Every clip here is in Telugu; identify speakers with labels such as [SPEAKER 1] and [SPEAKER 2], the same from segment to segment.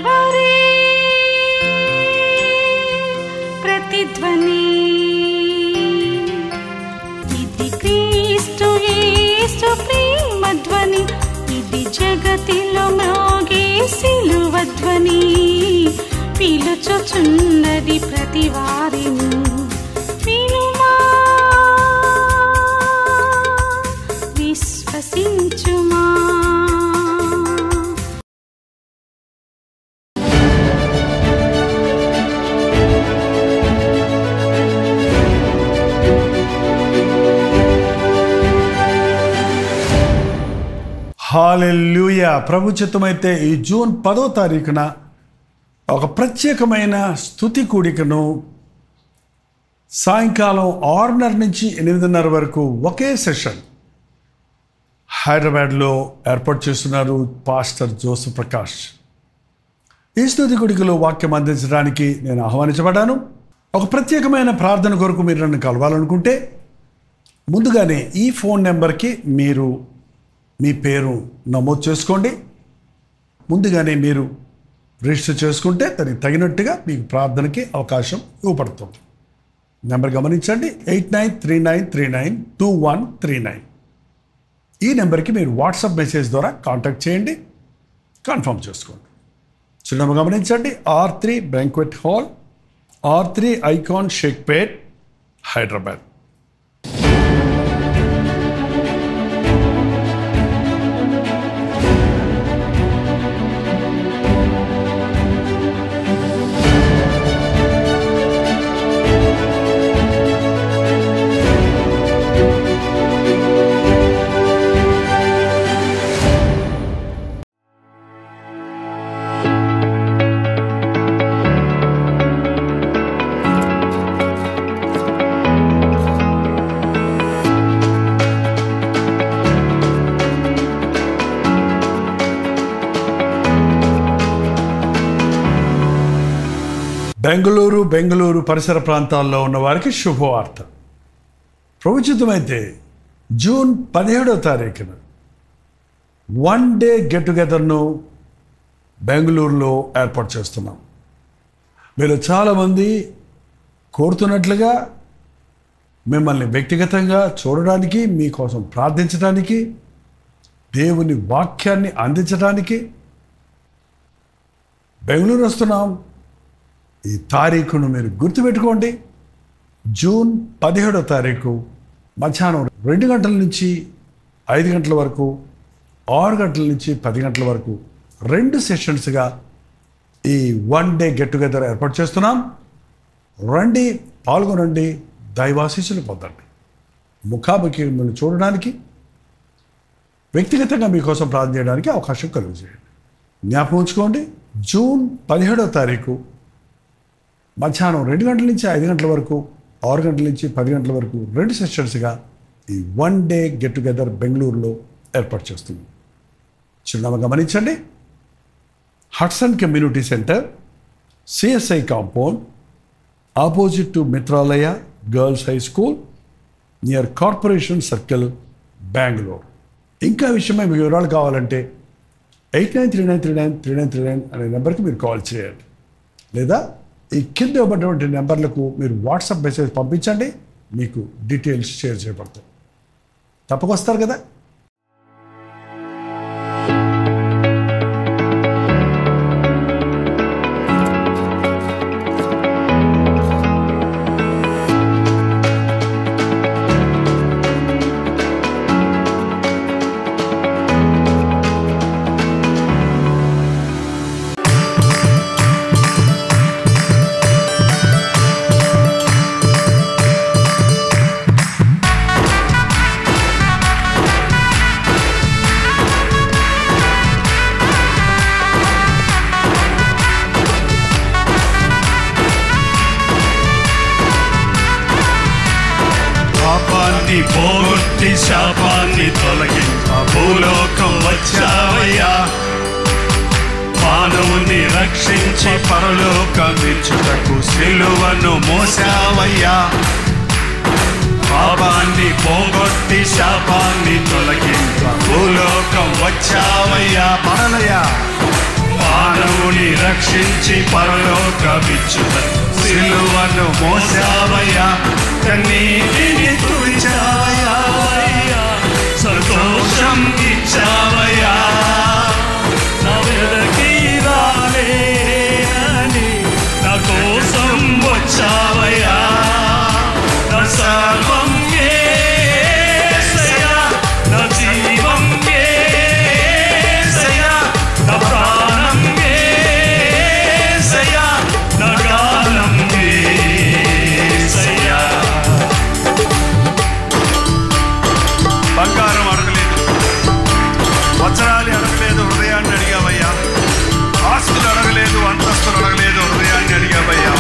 [SPEAKER 1] హరే ప్రతిధ్వని ఇది క్రీస్తు యేసు ప్రేమధ్వని ఇది జగతిలో మ్రోగే సిలువధ్వని పిలుచుచున్నది ప్రతి వారిని వినుమా విశ్వసించుమా.
[SPEAKER 2] హల్లెలూయా. ప్రభు చిత్తమైతే ఈ జూన్ 10వ తారీఖున ఒక ప్రత్యేకమైన స్తుతి కూడికను సాయంకాలం 6:30 నుంచి 8:30 వరకు ఒకే సెషన్ హైదరాబాద్లో ఏర్పాటు చేస్తున్నారు పాస్టర్ జోసెఫ్ ప్రకాష్. ఈ స్తుతి కూడికలో వాక్యం అందించడానికి నేను ఆహ్వానించబడ్డాను. ఒక ప్రత్యేకమైన ప్రార్థన కొరకు మీరు నన్ను కలవాలనుకుంటే ముందుగానే ఈ ఫోన్ నెంబర్కి మీరు మీ పేరు నమోదు చేసుకోండి. ముందుగానే మీరు రిజిస్టర్ చేసుకుంటే దానికి తగినట్టుగా మీకు ప్రార్థనకి అవకాశం ఇవ్వబడుతుంది. నెంబర్ గమనించండి, 8939392139. ఈ నెంబర్కి మీరు వాట్సాప్ మెసేజ్ ద్వారా కాంటాక్ట్ చేయండి, కన్ఫర్మ్ చేసుకోండి. చిరునామా గమనించండి, R3 banquet hall, R3 icon Shaikpet, Hyderabad. Bengaluru పరిసర ప్రాంతాల్లో ఉన్న వారికి శుభవార్త. ప్రభుత్వమైతే జూన్ 17వ తారీఖున 1 డే గెట్ టుగెదర్ను బెంగళూరులో ఏర్పాటు చేస్తున్నాం. మీరు చాలామంది కోరుతున్నట్లుగా మిమ్మల్ని వ్యక్తిగతంగా చూడడానికి, మీకోసం ప్రార్థించడానికి, దేవుని వాక్యాన్ని అందించడానికి బెంగళూరు వస్తున్నాం. ఈ తారీఖును మీరు గుర్తుపెట్టుకోండి. జూన్ 17వ తారీఖు మధ్యాహ్నం 2 గంటల నుంచి 5 గంటల వరకు, 6 గంటల నుంచి 10 గంటల వరకు 2 సెషన్స్గా ఈ 1 డే గెట్ టుగెదర్ ఏర్పాటు చేస్తున్నాం. రండి, పాల్గొనండి, దైవాశీస్సులు పొందండి. ముఖాముఖి మిమ్మల్ని చూడడానికి, వ్యక్తిగతంగా మీకోసం ప్రార్థన చేయడానికి అవకాశం కలుగజేయండి. జ్ఞాపకం ఉంచుకోండి, జూన్ 17వ తారీఖు మధ్యాహ్నం 2 గంటల నుంచి 5 గంటల వరకు, 6 గంటల నుంచి 10 గంటల వరకు 2 సెషన్స్గా ఈ 1 డే గెట్ టుగెదర్ బెంగళూరులో ఏర్పాటు చేస్తుంది. చిరునామా గమనించండి, Hudson community centre, CSI compound, opposite to Mitralaya girls high school, near corporation circle, Bengaluru. ఇంకా విషయమై మీ వివరాలు కావాలంటే 8939393939 అనే నెంబర్కి మీరు కాల్ చేయండి, లేదా ఈ కింద ఇవ్వబడినటువంటి నెంబర్లకు మీరు వాట్సాప్ మెసేజ్ పంపించండి, మీకు డీటెయిల్స్ షేర్ చేయబడతాయి. తప్పకొస్తారు కదా.
[SPEAKER 3] పోగొట్టి శాపాన్ని తొలగింప భూలోకం వచ్చావయ్యా. మానవుని రక్షించి పరలోకమిచ్చుటకు సిలువను మోసావయ్యా. పాపాన్ని పోగొట్టి శాపాన్ని తొలగింప భూలోకం వచ్చావయ్యా. పరలయ్యా మానవుని రక్షించి పరలోకమిచ్చుటకు సిలువను మోసావయ్యా, కన్నీటిని తుడిచావయ్యా, సంతోషం ఇచ్చావయ్యా. నా వెదకి రాలేనని నా కోసం వచ్చావయ్యా, నా సర్వం యేసయ్యా, నా జీవం యేసయ్యా, నా ప్రాణం యేసయ్యా, నా గానం యేసయ్యా. బంగారం అడగలేదు, వజ్రాలు అడగలేదు, హృదయాన్ని అడిగావయ్యా. ఆస్తులు అడగలేదు, అంతస్తులు అడగలేదు, హృదయాన్ని అడిగావయ్యా.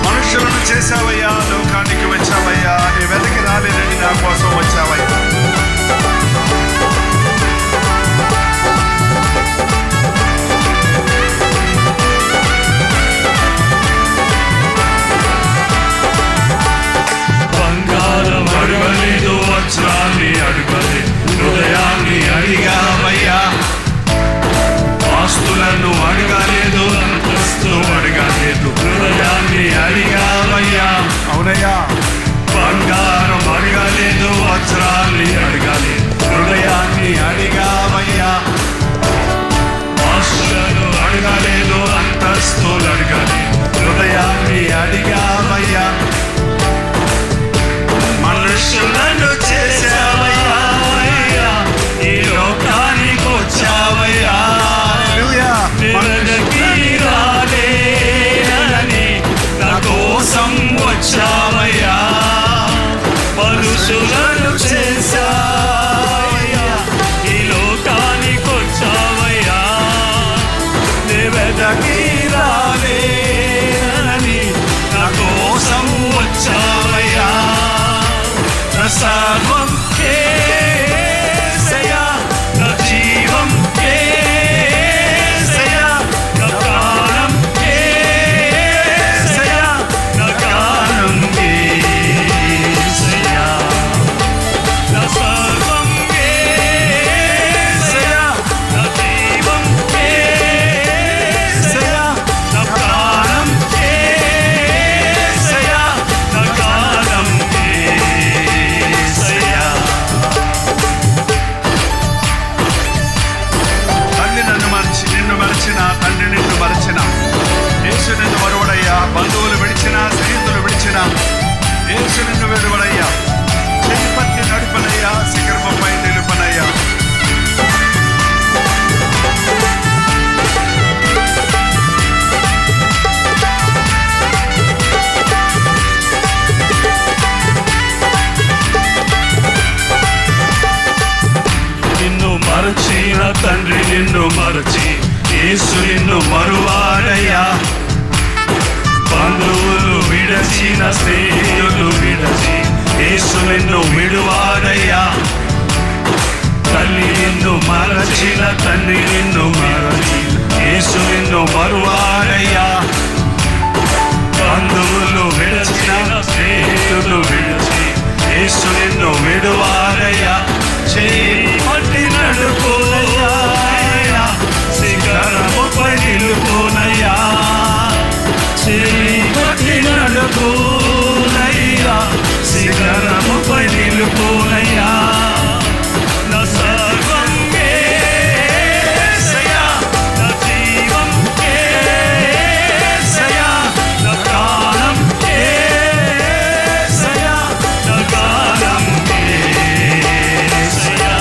[SPEAKER 3] మనుషులను చేశావయ్యా, లోకానికి వచ్చావయ్యా, నీ వెదకి రాలేదని నా కోసం వచ్చావయ్యా. బంగారం అడగలేదు, వజ్రాన్ని అడగలేదు, హృదయాన్ని అడిగావయ్యా. ఆస్తులను అడగలేదు, అంతస్తులు అడగలేదు, హృదయాన్ని అడిగావయ్యా. అవునయ్యా. బంగారం అడగలేదు, వజ్రాన్ని అడగలేదు, హృదయాన్ని అడిగావయ్యా. ఆస్తులను అడగలేదు, అంతస్తులు అడగలేదు, హృదయాన్ని అడిగావయ్యా. మనుషులను చేశావయ్యా, ఈ లోకానికి వచ్చావయ్యా. వెదకి రాలేనని నా కోసం వచ్చావయ్యా. మనుషులను చేశావయ్యా, ఈ లోకానికి వచ్చావయ్యా. వెదకి రాలేనని నా కోసం వచ్చావయ్యా. నా సర్వం యేసయ్యా, నా జీవం యేసయ్యా, నా ప్రాణం యేసయ్యా, నా గానం యేసయ్యా. నా సర్వం యేసయ్యా, నా జీవం యేసయ్యా, నా ప్రాణం యేసయ్యా, నా గానం యేసయ్యా. తల్లి నిన్ను మరచిన, తండ్రి నిన్ను మరచిన, యేసు నిన్ను మరువడయ్యా. బంధువులు విడిచిన, స్నేహితులు విడిచిన, యేసు నిన్ను విడువడయ్యా. చెయ్యి నడుపనయ్యా, శిఖరముపై నిలుపనయ్యా. నిన్ను మరచిన తండ్రి నిన్ను మరచి, యేసు నిన్ను మరువాడయ్యా. బంధువులు విడచిన, స్నేహితులు విడచి, యేసు నిన్ను విడువాడయ్యా. తల్లి నిన్ను మరచిన, తండ్రి నిన్ను మరచి, యేసు నిన్ను మరువాడయ్యా. బంధువులు విడచిన, స్నేహితులు విడచి, యేసు నిన్ను విడువాడయ్యా. చెయ్యి పట్టి నడుపునయ్యా, శిఖరముపై నిలుపునయ్యా. చెయ్యి పట్టి నడుపునయ్యా, శిఖరముపై నిలుపునయ్యా. నా సర్వం యేసయ్యా, నా జీవం యేసయ్యా, నా ప్రాణం యేసయ్యా, నా గానం యేసయ్యా.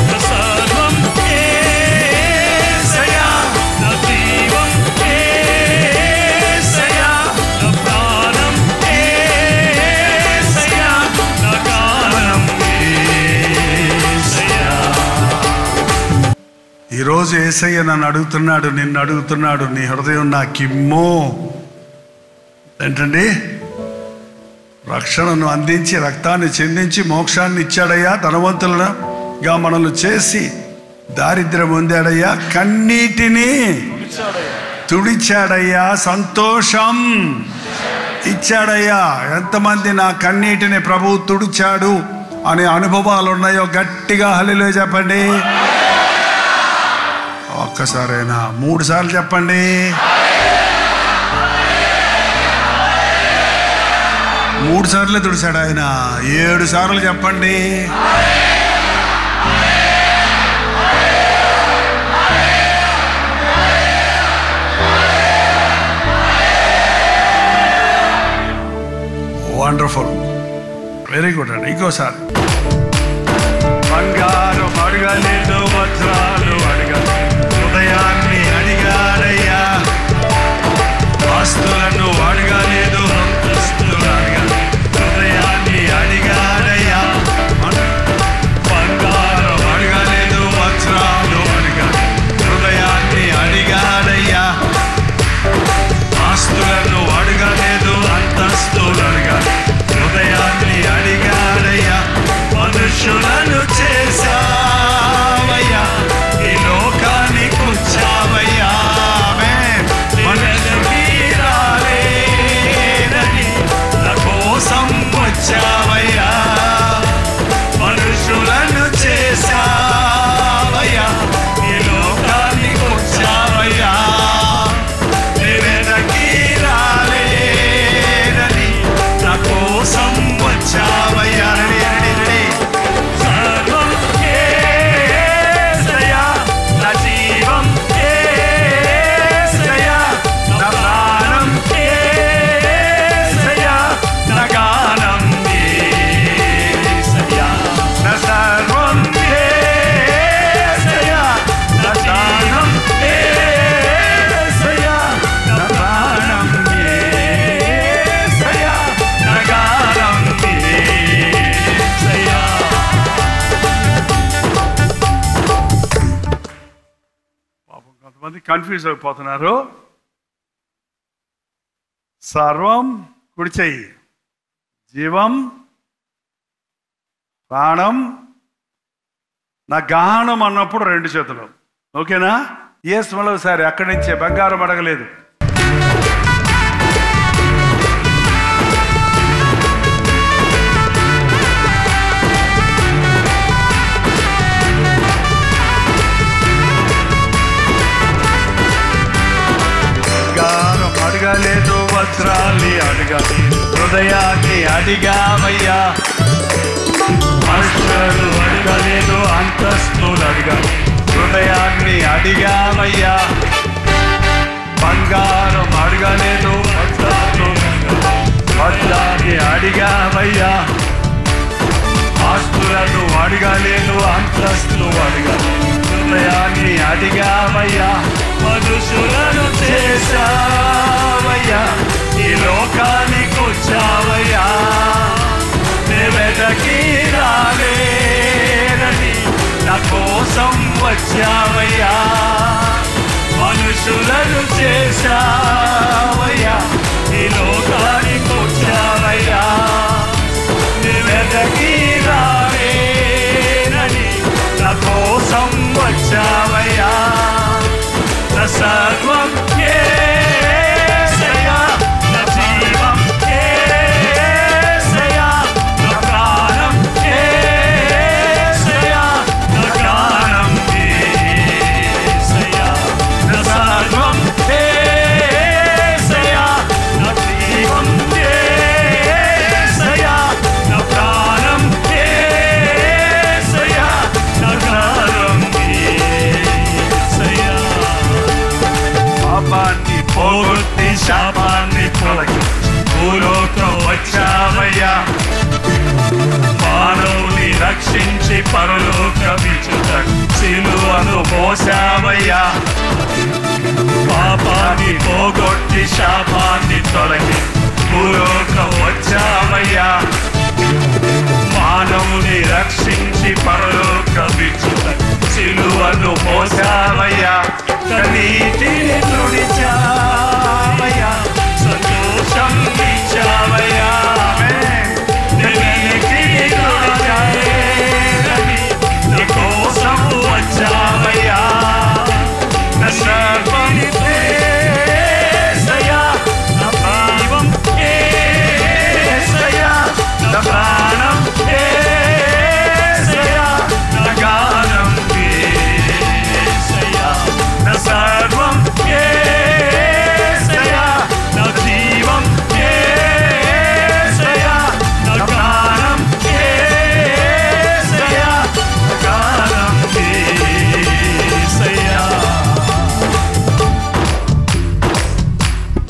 [SPEAKER 3] నా సర్వం యేసయ్యా, నా జీవం యేసయ్యా, నా ప్రాణం యేసయ్యా, నా గానం యేసయ్యా. ఈరోజు యేసయ్య నన్ను అడుగుతున్నాడు, నిన్ను అడుగుతున్నాడు, నీ హృదయం నాకిమ్మో. ఏంటండి? రక్షణను అందించి, రక్తాన్ని చెందించి, మోక్షాన్ని ఇచ్చాడయ్యా. ధనవంతులుగా మనల్ని చేసి దారిద్ర్యం పొందాడయ్యా. కన్నీటిని తుడిచాడయ్యా. సంతోషం ఇచ్చాడయ్యా. ఎంతమంది నా కన్నీటిని ప్రభువు తుడిచాడు అనే అనుభవాలు ఉన్నాయో గట్టిగా హల్లెలూయా చెప్పండి. ఒక్క ఒక్కసారైనా 3 సార్లు చెప్పండి. 3 సార్లు తుడిచాడు ఆయన. 7 సార్లు చెప్పండి. వండర్ఫుల్, వెరీ గుడ్ అండి. ఇంకోసారి. బంగారం అడగలేదు, వజ్రాలు అడగలేదు, హృదయాన్ని అడిగాడయ్యా. ఆస్తులను అడగలేదు, అంతస్తులు అడగలేదు, హృదయాన్ని అడిగాడయ్యా. బంగారం అడగలేదు, వజ్రాలు అడగలేదు, హృదయాన్ని అడిగాడయ్యా. ఆస్తులను అడగలేదు, అంతస్తులు అడగలేదు, హృదయాన్ని అడిగాడయ్యా. మనుషులను చేశావయ్యా, ఈ లోకానికి వచ్చావయ్యా. మనుషులకి రాలేదని నా కోసం వచ్చావయ్యా. మనుషులను చేశావయ్యా, ఈ లోకానికి వచ్చావయ్యా. వెనక్కి రాలేదని నా కోసం వచ్చావయ్యా. సర్వం యేసయ్యా, నా జీవం యేసయ్యా, నా ప్రాణం యేసయ్యా, నా గానం యేసయ్యా, నా సర్వం యేసయ్యా, నా ప్రాణం యేసయ్యా, నా ప్రాణం యేసయ్యా, నా గానం యేసయ్యా. పాపం కొంతమంది కన్ఫ్యూజ్ అయిపోతున్నారు. సర్వం కుడి చెయ్యి, జీవం, ప్రాణం, నా గానం అన్నప్పుడు 2 చేతులు. ఓకేనా? ఎస్. మరోసారి అక్కడి నుంచే. బంగారం అడగలేదు, బంగారం అడగలేదు, వజ్రాన్ని అడగలేదు, హృదయాన్ని అడిగావయ్యా. మనుషులను అడగలేదు, అంతస్తులు అడగలేదు, హృదయాన్ని అడిగావయ్యా. బంగారం అడగలేదు, వజ్రాన్ని అడిగావయ్యా. ఆస్తులను అడగలేదు, అంతస్తులు అడగలేదు, హృదయాన్ని అడిగావయ్యా. మనుషులను చేశావయ్యా, ఈ లోకానికి వచ్చావయ్యా. వెదకి రాలేదని నా కోసం వచ్చావయ్యా. మనుషులను చేశావయ్యా, ఈ లోకానికి వచ్చావయ్యా. వెదకి రాలేదని నా కోసం వచ్చావయ్యా. నా సర్వం యేసయ్యా, నా జీవం యేసయ్యా, నా ప్రాణం యేసయ్యా, నా గానం యేసయ్యా. నా సర్వం యేసయ్యా, నా జీవం యేసయ్యా, నా ప్రాణం యేసయ్యా, నా గానం యేసయ్యా. పాపాన్ని పోగొట్టి శాపాన్ని తొలగించి భూలోకం వచ్చావయ్యా. మానవుని రక్షించి పరలోకమిచ్చుటకు సిలువను మోసావయ్యా. పాపాన్ని పోగొట్టి శాపాన్ని తొలగించి భూలోకం వచ్చావయ్యా. మానవుని రక్షించి పరలోకమిచ్చుటకు సిలువను మోసావయ్యా. కన్నీటిని తుడిచావయ్యా, సంతోషం ఇచ్చావయ్యా. కన్నీటిని తుడిచావని నీ కోసం వచ్చావయ్యా. నా సర్వం యేసయ్యా,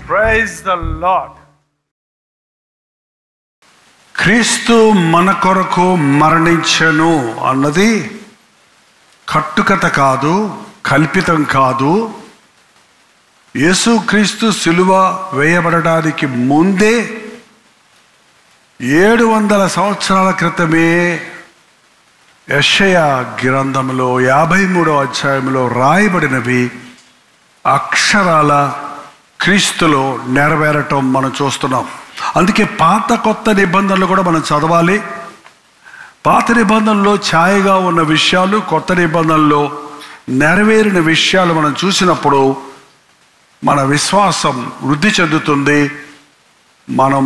[SPEAKER 3] ప్రైజ్ ద లార్డ్. క్రీస్తు మన కొరకు మరణించెను అన్నది కట్టుకథ కాదు, కల్పితం కాదు. యేసుక్రీస్తు సిలువ వేయబడడానికి ముందే 700 సంవత్సరాల క్రితమే యెషయా గ్రంథంలో 53వ అధ్యాయంలో రాయబడినవి అక్షరాల క్రీస్తులో నెరవేరటం మనం చూస్తున్నాం. అందుకే పాత కొత్త నిబంధనలు కూడా మనం చదవాలి. పాత నిబంధనలో ఛాయగా ఉన్న విషయాలు, కొత్త నిబంధనలో నెరవేరిన విషయాలు మనం చూసినప్పుడు మన విశ్వాసం వృద్ధి చెందుతుంది. మనం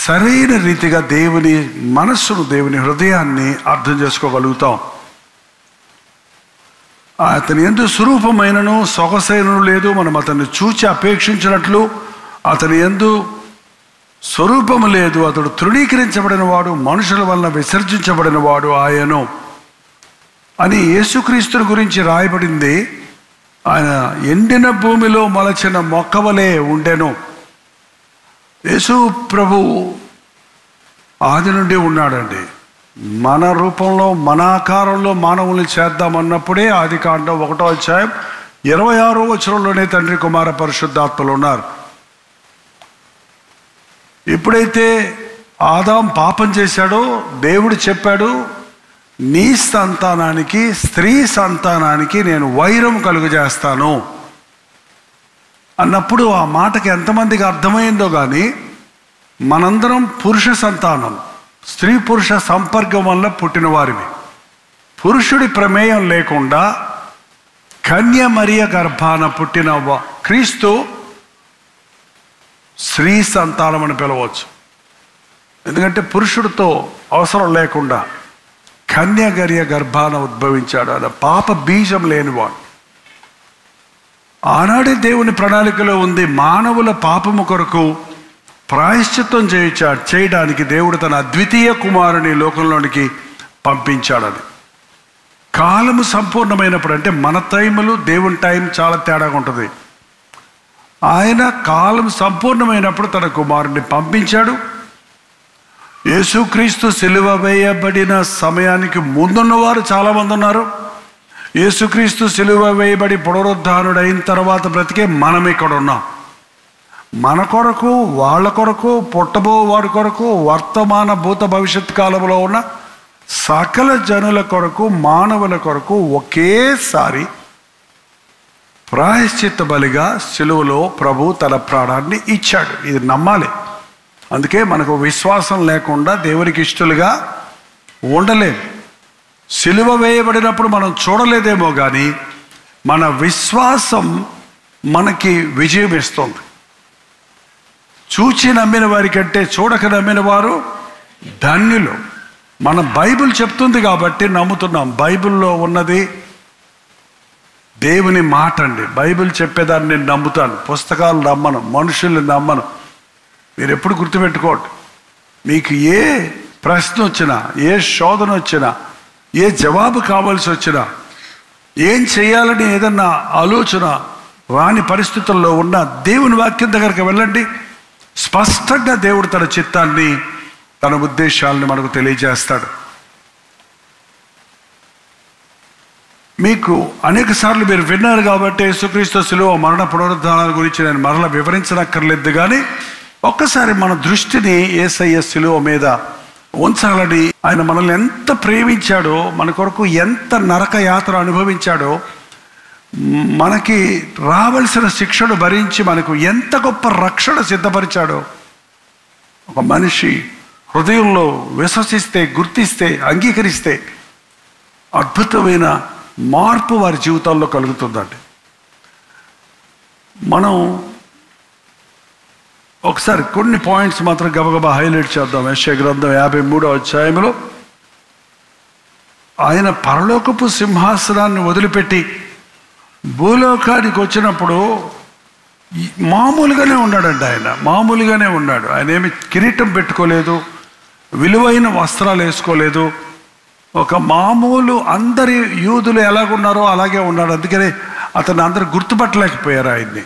[SPEAKER 3] సరైన రీతిగా దేవుని మనస్సును, దేవుని హృదయాన్ని అర్థం చేసుకోగలుగుతాం. అతని యందు స్వరూపమైనను సొగసైనను లేదు. మనం అతన్ని చూచి అపేక్షించినట్లు అతని యందు స్వరూపము లేదు. అతడు తృణీకరించబడిన వాడు, మనుషుల వలన విసర్జించబడిన వాడు ఆయను అని యేసుక్రీస్తుని గురించి రాయబడింది. ఆయన ఎండిన భూమిలో మొలచిన మొక్కవలే ఉండెను. యేసు ప్రభు ఆది నుండి ఉన్నాడండి. మన రూపంలో, మన ఆకారంలో మానవుల్ని చేద్దామన్నప్పుడే ఆది కాండం 1వ అధ్యాయం 26వ వచనంలోనే తండ్రి, కుమార, పరిశుద్ధాత్మలు ఉన్నారు. ఎప్పుడైతే ఆదాం పాపం చేశాడో దేవుడు చెప్పాడు, నీ సంతానానికి, స్త్రీ సంతానానికి నేను వైరం కలుగజేస్తాను అన్నప్పుడు ఆ మాటకి ఎంతమందికి అర్థమైందో కానీ, మనందరం పురుష సంతానం, స్త్రీ పురుష సంపర్కం వల్ల పుట్టిన వారిని. పురుషుడి ప్రమేయం లేకుండా కన్య మరియ గర్భాన పుట్టిన క్రీస్తు స్త్రీ సంతానం అని పిలవచ్చు. ఎందుకంటే పురుషుడితో అవసరం లేకుండా కన్యగర్య గర్భాన ఉద్భవించాడు. ఆయన పాప బీజం లేనివాడు. ఆనాడే దేవుని ప్రణాళికలో ఉంది, మానవుల పాపము కొరకు ప్రాయశ్చిత్తం చేయడానికి దేవుడు తన అద్వితీయ కుమారుని లోకంలోనికి పంపించాడని. కాలము సంపూర్ణమైనప్పుడు, అంటే మన టైములు దేవుని టైం చాలా తేడాగా ఉంటుంది. ఆయన కాలం సంపూర్ణమైనప్పుడు తన కుమారుని పంపించాడు. యేసుక్రీస్తు సిలువ వేయబడిన సమయానికి ముందున్నవారు చాలామంది ఉన్నారు. యేసుక్రీస్తు సిలువ వేయబడి పునరుద్ధానుడు అయిన తర్వాత బ్రతికే మనం ఇక్కడ ఉన్నాం. మన కొరకు, వాళ్ళ కొరకు, పుట్టబో వారి కొరకు, వర్తమాన భూత భవిష్యత్ కాలంలో ఉన్న సకల జనుల కొరకు, మానవుల కొరకు ఒకేసారి ప్రాయశ్చిత్త బలిగా సిలువలో ప్రభు తన ప్రాణాన్ని ఇచ్చాడు. ఇది నమ్మాలి. అందుకే మనకు విశ్వాసం లేకుండా దేవునికి ఇష్టలుగా ఉండలేము. సిలువ వేయబడినప్పుడు మనం చూడలేదేమో కానీ మన విశ్వాసం మనకి విజయం ఇస్తుంది. చూచి నమ్మిన వారి కంటే చూడక నమ్మిన వారు ధన్యులు. మన బైబిల్ చెప్తుంది కాబట్టి నమ్ముతున్నాం. బైబిల్లో ఉన్నది దేవుని మాట అండి. బైబిల్ చెప్పేదాన్ని నేను నమ్ముతాను, పుస్తకాలు నమ్మను, మనుషుల్ని నమ్మను. మీరు ఎప్పుడు గుర్తుపెట్టుకోండి, మీకు ఏ ప్రశ్న వచ్చినా, ఏ శోధన వచ్చినా, ఏ జవాబు కావాల్సి వచ్చినా, ఏం చేయాలని ఏదన్నా ఆలోచన రాని పరిస్థితుల్లో ఉన్న దేవుని వాక్యం దగ్గరికి వెళ్ళండి. స్పష్టంగా దేవుడు తన చిత్తాన్ని, తన ఉద్దేశాలను మనకు తెలియజేస్తాడు. మీకు అనేక సార్లు మీరు విన్నారు కాబట్టి యేసుక్రీస్తు సిలువ మరణ పునరుద్ధానాల గురించి నేను మరలా వివరించనక్కర్లేదు. కానీ ఒక్కసారి మన దృష్టిని యేసయ్య సిలువ మీద ఉంచాలని, ఆయన మనల్ని ఎంత ప్రేమించాడో, మన కొరకు ఎంత నరక యాత్ర అనుభవించాడో, మనకి రావలసిన శిక్షను భరించి మనకు ఎంత గొప్ప రక్షణ సిద్ధపరిచాడో ఒక మనిషి హృదయంలో విశ్వసిస్తే, గుర్తిస్తే, అంగీకరిస్తే అద్భుతమైన మార్పు వారి జీవితాల్లో కలుగుతుందండి. మనం ఒకసారి కొన్ని పాయింట్స్ మాత్రం గబగబా హైలైట్ చేద్దాం. యెషయా గ్రంథం 53వ అధ్యాయంలో ఆయన పరలోకపు సింహాసనాన్ని వదిలిపెట్టి భూలోకానికి వచ్చినప్పుడు మామూలుగానే ఉన్నాడండి. ఆయన మామూలుగానే ఉన్నాడు. ఆయన ఏమి కిరీటం పెట్టుకోలేదు, విలువైన వస్త్రాలు వేసుకోలేదు. ఒక మామూలు అందరి యూదులు ఎలాగున్నారో అలాగే ఉన్నాడు. అందుకనే అతను అందరు గుర్తుపట్టలేకపోయారు ఆయన్ని.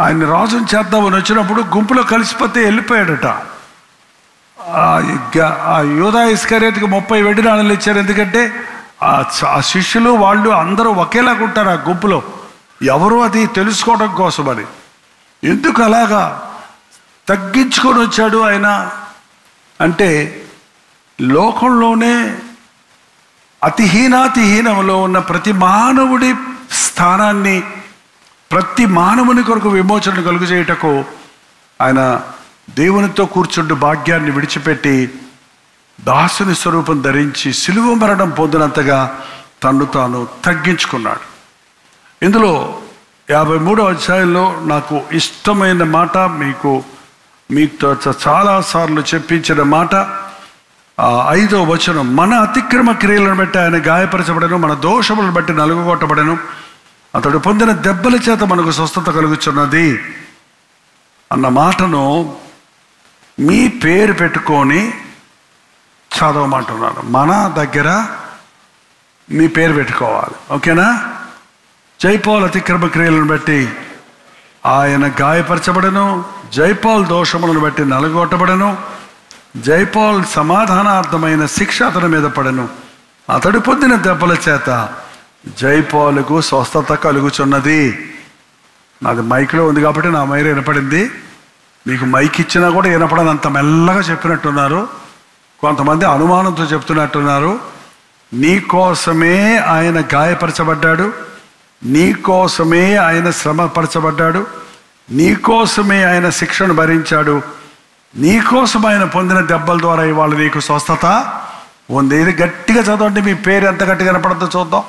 [SPEAKER 3] ఆయన రాజుని చేద్దామని వచ్చినప్పుడు గుంపులో కలిసిపోతే వెళ్ళిపోయాడట. ఆ యూదా ఇస్కరియోతుకి 30 వెండి నాణాలు ఇచ్చారు. ఎందుకంటే ఆ శిష్యులు వాళ్ళు అందరూ ఒకేలాగా ఉంటారు ఆ గుంపులో, ఎవరు అది తెలుసుకోవడం కోసమని. ఎందుకు అలాగా తగ్గించుకొని వచ్చాడు ఆయన అంటే, లోకంలోనే అతిహీనాతిహీనంలో ఉన్న ప్రతి మానవుడి స్థానాన్ని, ప్రతి మానవుని కొరకు విమోచన కలుగు చేయుటకు ఆయన దేవునితో కూర్చుండు భాగ్యాన్ని విడిచిపెట్టి దాసుని స్వరూపం ధరించి సిలువ మరణం పొందినంతగా తన్ను తాను తగ్గించుకున్నాడు. ఇందులో 53వ అధ్యాయంలో నాకు ఇష్టమైన మాట, మీతో చాలాసార్లు చెప్పించిన మాట, 5వ వచనం, మన అతిక్రమ క్రియలను బట్టి ఆయన గాయపరచబడను, మన దోషములను బట్టి నలుగుగొట్టబడను, అతడు పొందిన దెబ్బల చేత మనకు స్వస్థత కలుగుచున్నది అన్న మాటను మీ పేరు పెట్టుకొని చదవమంటున్నాను. మన దగ్గర మీ పేరు పెట్టుకోవాలి, ఓకేనా? జైపాల్ అతిక్రమ క్రియలను బట్టి ఆయన గాయపరచబడను, జైపాల్ దోషములను బట్టి నలుగొట్టబడను, జైపాల్ సమాధానార్థమైన శిక్ష అతని మీద పడను, అతడు పొందిన దెబ్బల చేత జైపాలుకు స్వస్థత కలుగుచున్నది. నాది మైక్లో ఉంది కాబట్టి నా మైరు వినపడింది. మీకు మైక్ ఇచ్చినా కూడా వినపడనంత మెల్లగా చెప్పినట్టున్నారు. కొంతమంది అనుమానంతో చెప్తున్నట్టున్నారు. నీ కోసమే ఆయన గాయపరచబడ్డాడు, నీ కోసమే ఆయన శ్రమపరచబడ్డాడు, నీ కోసమే ఆయన శిక్షను భరించాడు, నీ కోసం ఆయన పొందిన దెబ్బల ద్వారా ఇవాళ నీకు స్వస్థత ఉంది. ఇది గట్టిగా చదవండి. మీ పేరు ఎంత గట్టిగా కనపడుతుందో చూద్దాం.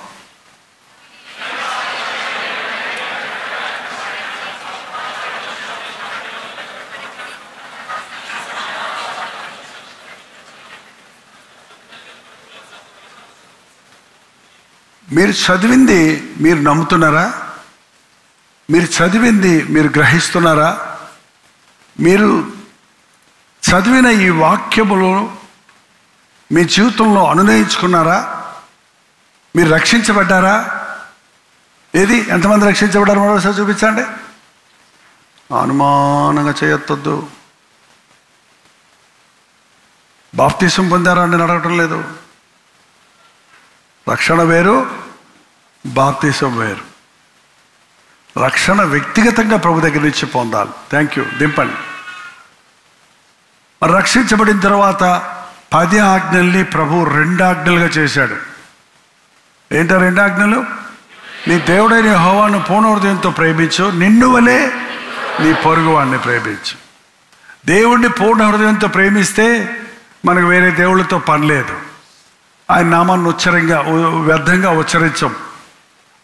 [SPEAKER 3] మీరు చదివింది మీరు నమ్ముతున్నారా? మీరు చదివింది మీరు గ్రహిస్తున్నారా? మీరు చదివిన ఈ వాక్యములు మీ జీవితంలో అనునయించుకున్నారా? మీరు రక్షించబడ్డారా? ఏది ఎంతమంది రక్షించబడ్డారు మరోసారి చూపించండి. అనుమానంగా చేయొద్దు. బాప్తిసం పొందారా అని అడగటం లేదు. రక్షణ వేరు, బాప్తిసం వేరు. రక్షణ వ్యక్తిగతంగా ప్రభు దగ్గర నుంచి పొందాలి. థ్యాంక్ యూ, దింపండి. మరి రక్షించబడిన తర్వాత 10 ఆజ్ఞల్ని ప్రభు 2 ఆజ్ఞలుగా చేశాడు. ఏంటో 2 ఆజ్ఞలు? నీ దేవుడైన యెహోవాను పూర్ణ హృదయంతో ప్రేమించు, నిన్ను వలే నీ పొరుగువాడిని ప్రేమించు. దేవుణ్ణి పూర్ణ హృదయంతో ప్రేమిస్తే మనకు వేరే దేవుళ్ళతో పని లేదు. ఆయన నామాన్ని వ్యర్థంగా ఉచ్చరించం.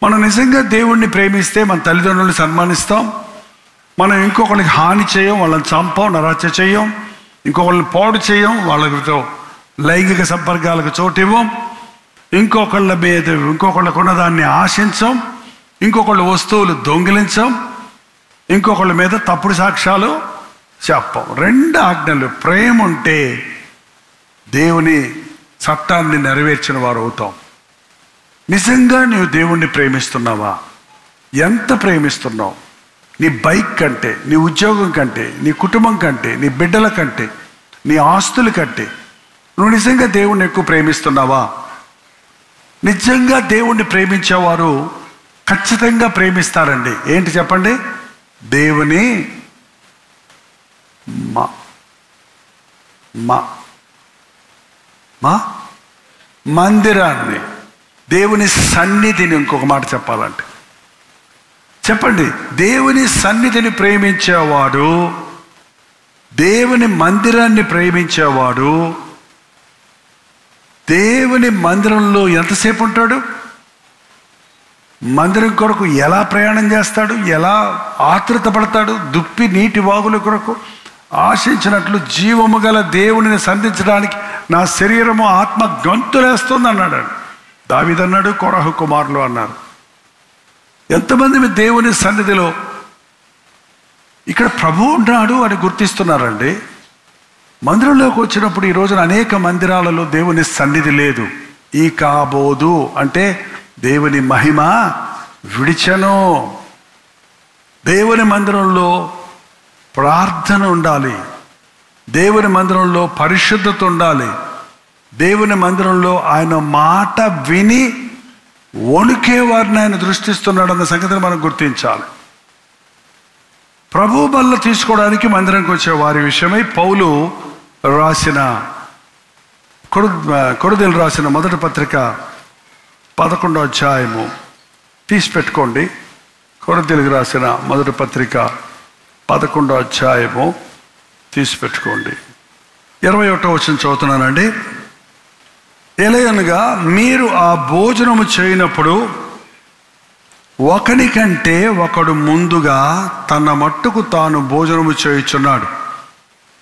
[SPEAKER 3] మనం నిజంగా దేవుణ్ణి ప్రేమిస్తే మన తల్లిదండ్రులను సన్మానిస్తాం, మనం ఇంకొకరికి హాని చేయం, వాళ్ళని చంపం, నరహత్య చేయం, ఇంకొకళ్ళని పాడు చేయం, వాళ్ళతో లైంగిక సంపర్కాలకు చోటు ఇవ్వం, ఇంకొకళ్ళకు ఉన్నదాన్ని ఆశించం, ఇంకొకళ్ళ వస్తువులు దొంగిలించం, ఇంకొకళ్ళ మీద తప్పుడు సాక్ష్యాలు చెప్పం. 2 ఆజ్ఞలు. ప్రేమ ఉంటే దేవుని చట్టాన్ని నెరవేర్చిన వారు అవుతాం. నిజంగా నీవు దేవుణ్ణి ప్రేమిస్తున్నావా? ఎంత ప్రేమిస్తున్నావు? నీ బైక్ కంటే, నీ ఉద్యోగం కంటే, నీ కుటుంబం కంటే, నీ బిడ్డల కంటే, నీ ఆస్తుల కంటే నువ్వు నిజంగా దేవుణ్ణి ఎక్కువ ప్రేమిస్తున్నావా? నిజంగా దేవుణ్ణి ప్రేమించేవారు ఖచ్చితంగా ప్రేమిస్తారండి. ఏంటి చెప్పండి? దేవుని మందిరాన్ని, దేవుని సన్నిధిని. ఇంకొక మాట చెప్పాలంటే చెప్పండి, దేవుని సన్నిధిని ప్రేమించేవాడు, దేవుని మందిరాన్ని ప్రేమించేవాడు దేవుని మందిరంలో ఎంతసేపు ఉంటాడు? మందిరం కొరకు ఎలా ప్రయాణం చేస్తాడు? ఎలా ఆతృత పడతాడు? దుప్పి నీటి వాగుల కొరకు ఆశించినట్లు జీవము గల దేవునిని సంధించడానికి నా శరీరము ఆత్మ గంతులేస్తుంది అన్నాడు. దావీదు అన్నాడు, కొరహు కుమారులు అన్నారు. ఎంతమంది దేవుని సన్నిధిలో ఇక్కడ ప్రభు ఉన్నాడు అని గుర్తిస్తున్నారండి. మందిరంలోకి వచ్చినప్పుడు ఈ రోజున అనేక మందిరాలలో దేవుని సన్నిధి లేదు. ఈ కాబోదు అంటే దేవుని మహిమ విడిచెను. దేవుని మందిరంలో ప్రార్థన ఉండాలి, దేవుని మందిరంలో పరిశుద్ధత ఉండాలి, దేవుని మందిరంలో ఆయన మాట విని వణుకే వారిని ఆయన దృష్టిస్తున్నాడు అన్న సంగతిని మనం గుర్తించాలి. ప్రభు బల్ల తీసుకోవడానికి మందిరానికి వచ్చే వారి విషయమై పౌలు రాసిన కొరింథీయులకు రాసిన మొదటి పత్రిక 11వ అధ్యాయము తీసి పెట్టుకోండి. కొరింథీయులకు రాసిన మొదటి పత్రిక 11వ అధ్యాయము తీసి పెట్టుకోండి. 21వ వచనం చదువుతున్నానండి. ఎలయనగా మీరు ఆ భోజనము చేయనప్పుడు ఒకని కంటే ఒకడు ముందుగా తన మట్టుకు తాను భోజనము చేయుచున్నాడు.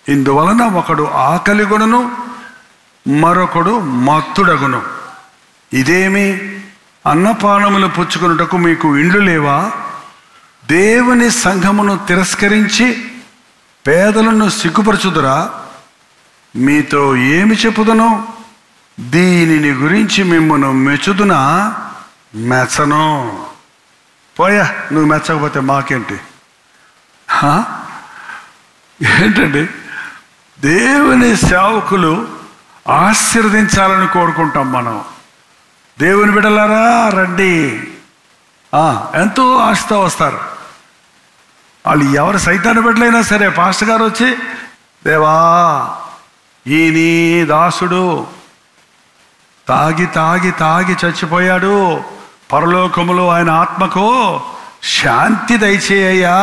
[SPEAKER 3] ఇందువలన ఒకడు ఆకలిగొనును, మరొకడు మత్తుడగును. ఇదేమి, అన్నపానములు పుచ్చుకొనుటకు మీకు ఇండ్లు లేవా? దేవుని సంఘమును తిరస్కరించి పేదలను సిగ్గుపరచుదురా? మీతో ఏమి చెప్పుదును? దీనిని గురించి మిమ్మల్ని మెచ్చుదునా? మెచ్చను. పోయా, నువ్వు మెచ్చకపోతే మాకేంటి? ఏంటండి, దేవుని సేవకులు ఆశీర్వదించాలని కోరుకుంటాం మనం. దేవుని బిడ్డలారా రండి, ఎంతో ఆశతో వస్తారు. వాళ్ళు ఎవరు సైతాన్ని బిడ్డలైనా సరే, పాస్టర్ గారు వచ్చి, దేవా ఈ నీ దాసుడు తాగి తాగి తాగి చచ్చిపోయాడు, పరలోకములో ఆయన ఆత్మకు శాంతి దయచేయ్యా.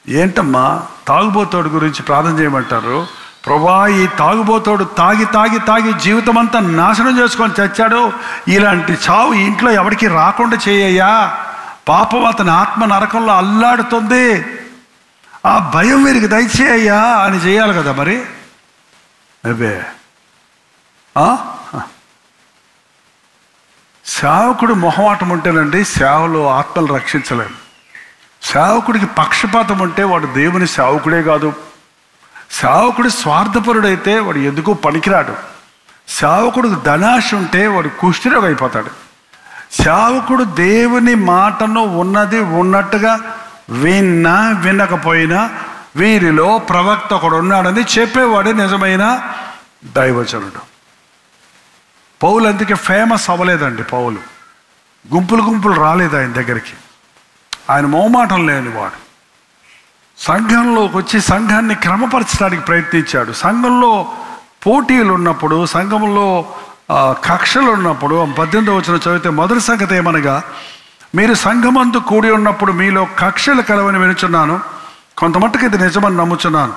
[SPEAKER 3] ఏంటమ్మా తాగుబోతోడు గురించి ప్రార్థన చేయమంటారు? ప్రభా, ఈ తాగుబోతోడు తాగి తాగి తాగి జీవితం అంతా నాశనం చేసుకొని చచ్చాడు, ఇలాంటి చావు ఇంట్లో ఎవరికి రాకుండా చేయ్యా. పాపం అతని ఆత్మ నరకంలో అల్లాడుతుంది, ఆ భయం వీరికి దయచేయ్యా అని చేయాలి కదా మరి. అబ్బే, సేవకుడు మొహమాటం ఉంటేనండి సేవలో ఆత్మలు రక్షించలేము. సేవకుడికి పక్షపాతం ఉంటే వాడు దేవుని సేవకుడే కాదు. సేవకుడు స్వార్థపరుడైతే వాడు ఎందుకు పనికిరాడు. సేవకుడికి ధనాశ ఉంటే వాడు కుష్ఠరోగి అయిపోతాడు. సేవకుడు దేవుని మాటను ఉన్నది ఉన్నట్టుగా విన్నా వినకపోయినా వీరిలో ప్రవక్త ఒకడు ఉన్నాడని చెప్పేవాడే నిజమైన దైవజనుడు. పౌలు అందుకే ఫేమస్ అవ్వలేదండి. పౌలు గుంపులు గుంపులు రాలేదు ఆయన దగ్గరికి. ఆయన మోమాటం లేనివాడు. సంఘంలోకి వచ్చి సంఘాన్ని క్రమపరచడానికి ప్రయత్నించాడు. సంఘంలో పోటీలు ఉన్నప్పుడు, సంఘంలో కక్షలు ఉన్నప్పుడు 18వ వచనం చదివితే మొదటి సంగతి ఏమనగా, మీరు సంఘమందు కూడి ఉన్నప్పుడు మీలో కక్షలు కలవని వినుచున్నాను, కొంతమట్టుకు ఇది నిజమని నమ్ముచున్నాను.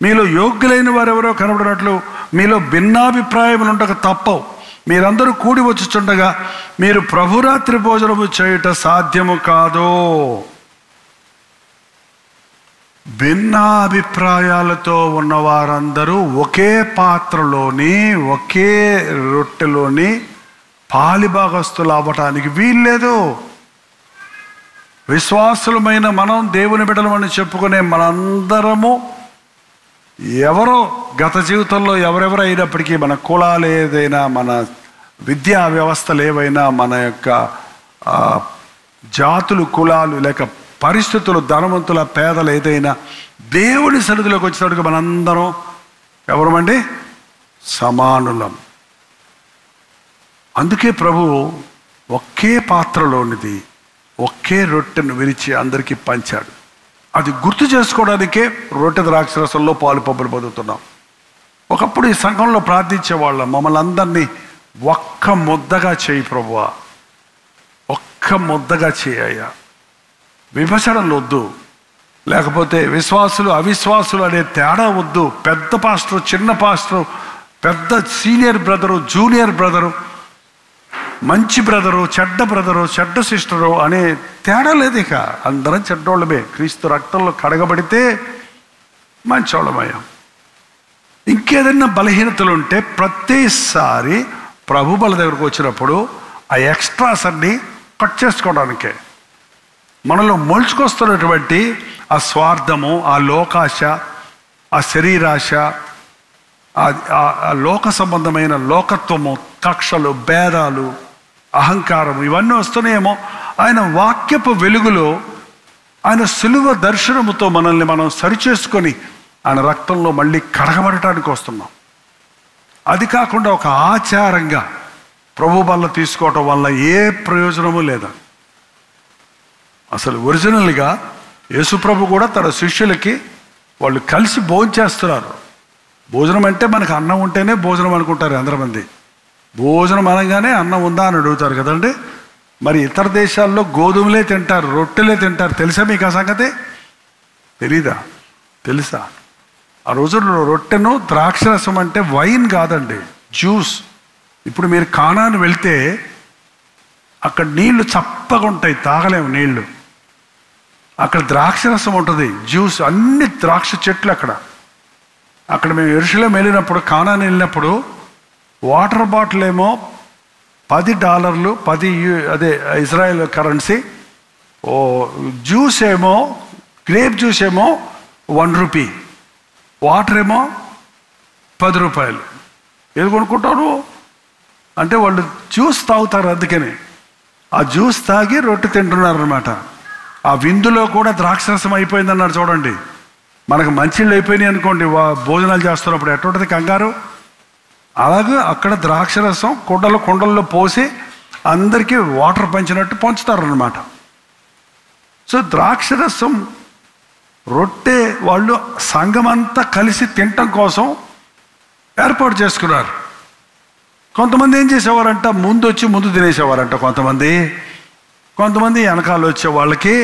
[SPEAKER 3] మీలో యోగ్యులైన వారెవరో కనబడినట్లు మీలో భిన్నాభిప్రాయములు ఉండక తప్పవు. మీరందరూ కూడి వచ్చుచుండగా మీరు ప్రభురాత్రి భోజనము చేయుట సాధ్యము కాదు. భిన్నాభిప్రాయాలతో ఉన్నవారందరూ ఒకే పాత్రలోని ఒకే రొట్టెలోని పాలిభాగస్తులు అవ్వటానికి వీల్లేదు. విశ్వాసులమైన మనం, దేవుని బిడ్డలమని చెప్పుకునే మనందరము ఎవరో గత జీవితంలో ఎవరెవరు అయినప్పటికీ, మన కులాలు ఏదైనా, మన విద్యా వ్యవస్థలు ఏవైనా, మన యొక్క జాతులు, కులాలు, లేక పరిస్థితులు, ధనవంతుల పేదలు ఏదైనా, దేవుని సన్నిధిలోకి వచ్చినట్టుగా మనందరం ఎవరమండి? సమానులం. అందుకే ప్రభు ఒకే పాత్రలోనిది ఒకే రొట్టెను విరిచి అందరికీ పంచాడు. అది గుర్తు చేసుకోవడానికే రొట్టె ద్రాక్షరసంలో పాలు పబ్బులు పొందుతున్నాం. ఒకప్పుడు ఈ సంఘంలో ప్రార్థించేవాళ్ళం, మమ్మల్ని అందరినీ ఒక్క ముద్దగా చేయి ప్రభువా, ఒక్క ముద్దగా చేయ్యా. విభజనలు వద్దు, లేకపోతే విశ్వాసులు అవిశ్వాసులు అనే తేడా వద్దు. పెద్ద పాస్టరు, చిన్న పాస్టరు, పెద్ద సీనియర్ బ్రదరు, జూనియర్ బ్రదరు, మంచి బ్రదరు, చెడ్డ సిస్టరు అనే తేడా లేదు. ఇక అందరం చెడ్డోళ్ళమే. క్రీస్తు రక్తంలో కడగబడితే మంచోళ్ళమయ్యాం. ఇంకేదైనా బలహీనతలు ఉంటే ప్రతిసారి ప్రభు బల దగ్గరకు వచ్చినప్పుడు ఆ ఎక్స్ట్రాస్ అన్ని కట్ చేసుకోవడానికే. మనలో మొలుచుకొస్తున్నటువంటి ఆ స్వార్థము, ఆ లోకాశ, ఆ శరీరాశ, ఆ లోక సంబంధమైన లోకత్వము, కక్షలు, భేదాలు, అహంకారం ఇవన్నీ వస్తున్నాయేమో. ఆయన వాక్యపు వెలుగులో, ఆయన సిలువ దర్శనముతో మనల్ని మనం సరిచేసుకొని ఆయన రక్తంలో మళ్ళీ కడగబడటానికి వస్తున్నాం. అది కాకుండా ఒక ఆచారంగా ప్రభు బల్ల తీసుకోవటం వల్ల ఏ ప్రయోజనము లేదా. అసలు ఒరిజినల్గా యేసుప్రభు కూడా తన శిష్యులకి వాళ్ళు కలిసి భోజనం చేస్తున్నారు. భోజనం అంటే మనకు అన్నం ఉంటేనే భోజనం అనుకుంటారు అందరి మంది. భోజనం అనగానే అన్నం ఉందా అని అడుగుతారు కదండి. మరి ఇతర దేశాల్లో గోధుమలే తింటారు, రొట్టెలే తింటారు. తెలుసా మీకు ఆ సంగతి? తెలీదా? తెలుసా? ఆ రోజుల్లో రొట్టెను ద్రాక్షరసం అంటే వైన్ కాదండి, జ్యూస్. ఇప్పుడు మీరు కానాను వెళ్తే అక్కడ నీళ్లు చప్పగా ఉంటాయి, తాగలేము నీళ్లు. అక్కడ ద్రాక్షరసం ఉంటుంది, జ్యూస్, అన్ని ద్రాక్ష చెట్లు అక్కడ మేము యెరూషలేము వెళ్ళినప్పుడు, కానాను వెళ్ళినప్పుడు వాటర్ బాటిల్ ఏమో $10, 10 అదే ఇజ్రాయెల్ కరెన్సీ. జ్యూస్ ఏమో, గ్రేప్ జ్యూస్ ఏమో ₹1, వాటర్ ఏమో ₹10. ఏది కొనుక్కుంటారు అంటే వాళ్ళు జ్యూస్ తాగుతారు. అందుకని ఆ జ్యూస్ తాగి రొట్టె తింటున్నారు అనమాట. ఆ విందులో కూడా ద్రాక్షరసం అయిపోయిందన్నారు చూడండి. మనకు మంచిళ్ళు అయిపోయినాయి అనుకోండి, భోజనాలు చేస్తున్నప్పుడు ఎటువంటి కంగారు. అలాగే అక్కడ ద్రాక్షరసం కుండల్లో పోసి అందరికీ వాటర్ పంచినట్టు పంచుతారనమాట. సో ద్రాక్షరసం రొట్టె వాళ్ళు సంఘమంతా కలిసి తినటం కోసం ఏర్పాటు చేసుకున్నారు. కొంతమంది ఏం చేసేవారంట, ముందు తినేసేవారంట. కొంతమంది వెనకాల వచ్చే వాళ్ళకి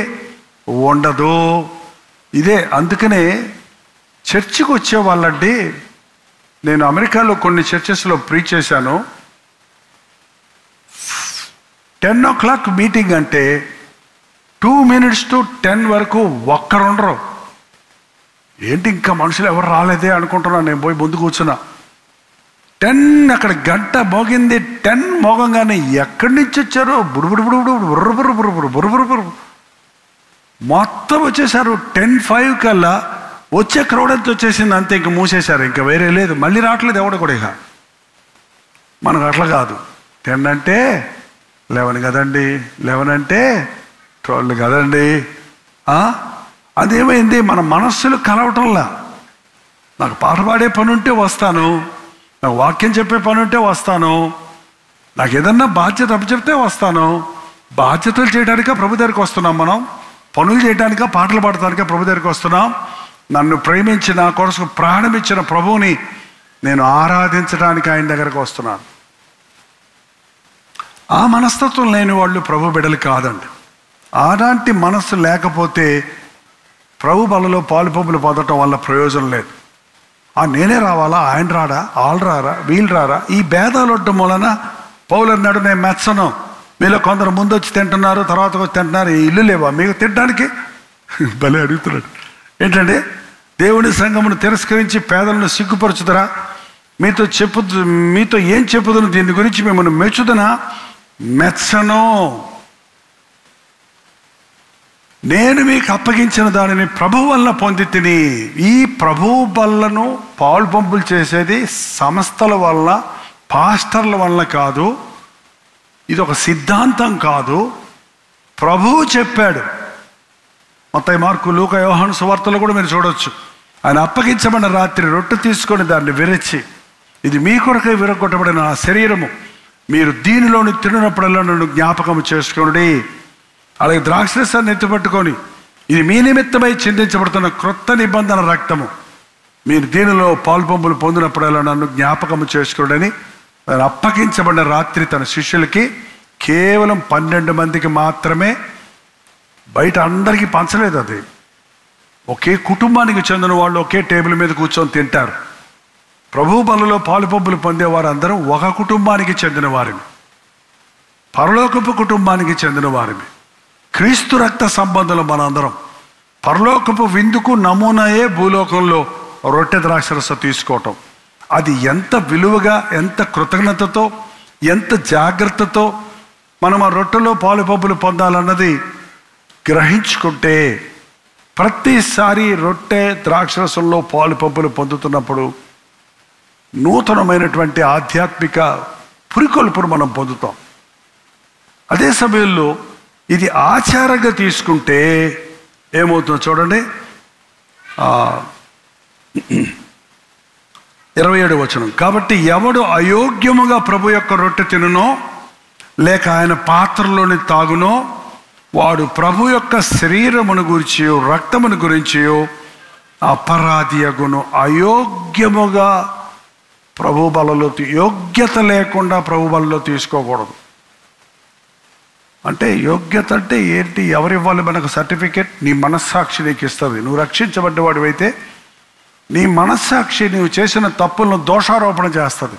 [SPEAKER 3] ఉండదు. ఇదే అందుకనే చర్చికి వచ్చేవాళ్ళండి. నేను అమెరికాలో కొన్ని చర్చెస్లో ప్రీచ్ చేశాను. 10 o'clock మీటింగ్ అంటే 2 minutes to 10 వరకు ఒక్కరుండరు. ఏంటి ఇంకా మనుషులు ఎవరు రాలేదే అనుకుంటున్నాను. నేను పోయి ముందు కూర్చున్నా. 10 అక్కడ గంట మోగింది. 10 మోగంగానే ఎక్కడి నుంచి వచ్చారో బుర్ర మొత్తం వచ్చేసారు. 10:05 కల్లా వచ్చే క్రౌడ్ అంతా వచ్చేసింది. అంతే, ఇంక మూసేశారు, ఇంకా వేరే లేదు, మళ్ళీ రావట్లేదు ఎవడ కూడా. ఇక మనకు అట్లా కాదు. 10 అంటే 11 కదండి, 11 అంటే 12 కదండి. అదేమైంది, మన మనస్సులు కలవటంలా. నాకు పాట పాడే పని ఉంటే వస్తాను, నాకు వాక్యం చెప్పే పని ఉంటే వస్తాను, నాకు ఏదన్నా బాధ్యత అప్పచెప్తే వస్తాను. బాధ్యతలు చేయడానికా ప్రభు దగ్గరికి వస్తున్నాం మనం? పనులు చేయడానికా, పాటలు పాడటానికా ప్రభు దగ్గరికి వస్తున్నాం? నన్ను ప్రేమించి నా కొరకు ప్రాణం ఇచ్చిన ప్రభువుని నేను ఆరాధించడానికి ఆయన దగ్గరకు వస్తున్నాను. ఆ మనస్తత్వం లేని వాళ్ళు ప్రభు బిడ్డలు కాదండి. అలాంటి మనస్సు లేకపోతే ప్రభు బలలో పాలుపంపులు పొందటం వల్ల ప్రయోజనం లేదు. నేనే రావాలా, ఆయన రాడా, వాళ్ళు రారా, వీళ్ళు రారా, ఈ భేదాలు ఉండటం వలన పౌలు అన్నాడు, నేను మెచ్చను. మీలో కొందరు ముందు వచ్చి తింటున్నారు, తర్వాత వచ్చి తింటున్నారు. ఈ ఇల్లు లేవా మీకు తినడానికి? భలే అడుగుతున్నాడు. ఏంటంటే, దేవుని సంఘమును తిరస్కరించి పేదలను సిగ్గుపరచుదరా? మీతో ఏం చెప్పుదును? దీని గురించి మిమ్మల్ని మెచ్చుదనా? మెచ్చను. నేను మీకు అప్పగించిన దానిని ప్రభువు వల్ల పొంది తిని. ఈ ప్రభువు బల్లను పాలు పంపులు చేసేది సంస్థల వల్ల, పాస్టర్ల వల్ల కాదు. ఇది ఒక సిద్ధాంతం కాదు, ప్రభువు చెప్పాడు. మత్తయి, మార్కు, లూకా, యోహాను సువార్తలో కూడా మీరు చూడవచ్చు. ఆయన అప్పగించబడిన రాత్రి రొట్టె తీసుకొని దాన్ని విరచి, ఇది మీ కొరకై విరగొట్టబడిన నా శరీరము, మీరు దీనిలోని తిన్నప్పుడల్లా నన్ను జ్ఞాపకం చేసుకోండి. అలాగే ద్రాక్షరసాన్ని ఎత్తుపట్టుకొని, ఇది మీ నిమిత్తమై చిందించబడుతున్న క్రొత్త నిబంధన రక్తము, మీరు దీనిలో పాలుపంపులు పొందినప్పుడల్లా నన్ను జ్ఞాపకం చేసుకోండి అని ఆయన అప్పగించబడిన రాత్రి తన శిష్యులకి కేవలం 12 మందికి మాత్రమే, బయట అందరికీ పంచలేదు. అది ఒకే కుటుంబానికి చెందిన వాళ్ళు ఒకే టేబుల్ మీద కూర్చొని తింటారు. ప్రభు బలలో పాలుపంపులు పొందేవారు అందరూ ఒక కుటుంబానికి చెందిన వారిని, పరలోకపు కుటుంబానికి చెందిన వారిని. క్రీస్తు రక్త సంబంధులు మనందరం. పరలోకపు విందుకు నమూనాయే భూలోకంలో రొట్టె ద్రాక్షరస తీసుకోవటం. అది ఎంత విలువగా, ఎంత కృతజ్ఞతతో, ఎంత జాగ్రత్తతో మనం ఆ రొట్టెలో పాలుపంపులు పొందాలన్నది గ్రహించుకుంటే, ప్రతిసారి రొట్టె ద్రాక్షరసంలో పాలుపంపులు పొందుతున్నప్పుడు నూతనమైనటువంటి ఆధ్యాత్మిక పురికొల్పును మనం పొందుతాం. అదే సమయంలో ఇది ఆచారంగా తీసుకుంటే ఏమవుతుందో చూడండి. 27వ వచనం, కాబట్టి ఎవడు అయోగ్యముగా ప్రభు యొక్క రొట్టె తినునో లేక ఆయన పాత్రలోని తాగునో వాడు ప్రభు యొక్క శరీరమును గురించి రక్తమును గురించి అపరాధి అగును. అయోగ్యముగా ప్రభు బలలో యోగ్యత లేకుండా ప్రభు బలలో తీసుకోకూడదు. అంటే యోగ్యత అంటే ఏంటి? ఎవరివ్వాలి మనకు సర్టిఫికేట్? నీ మనస్సాక్షి నీకు ఇస్తుంది. నువ్వు రక్షించబడ్డవాడివైతే నీ మనస్సాక్షి నువ్వు చేసిన తప్పులను దోషారోపణ చేస్తుంది.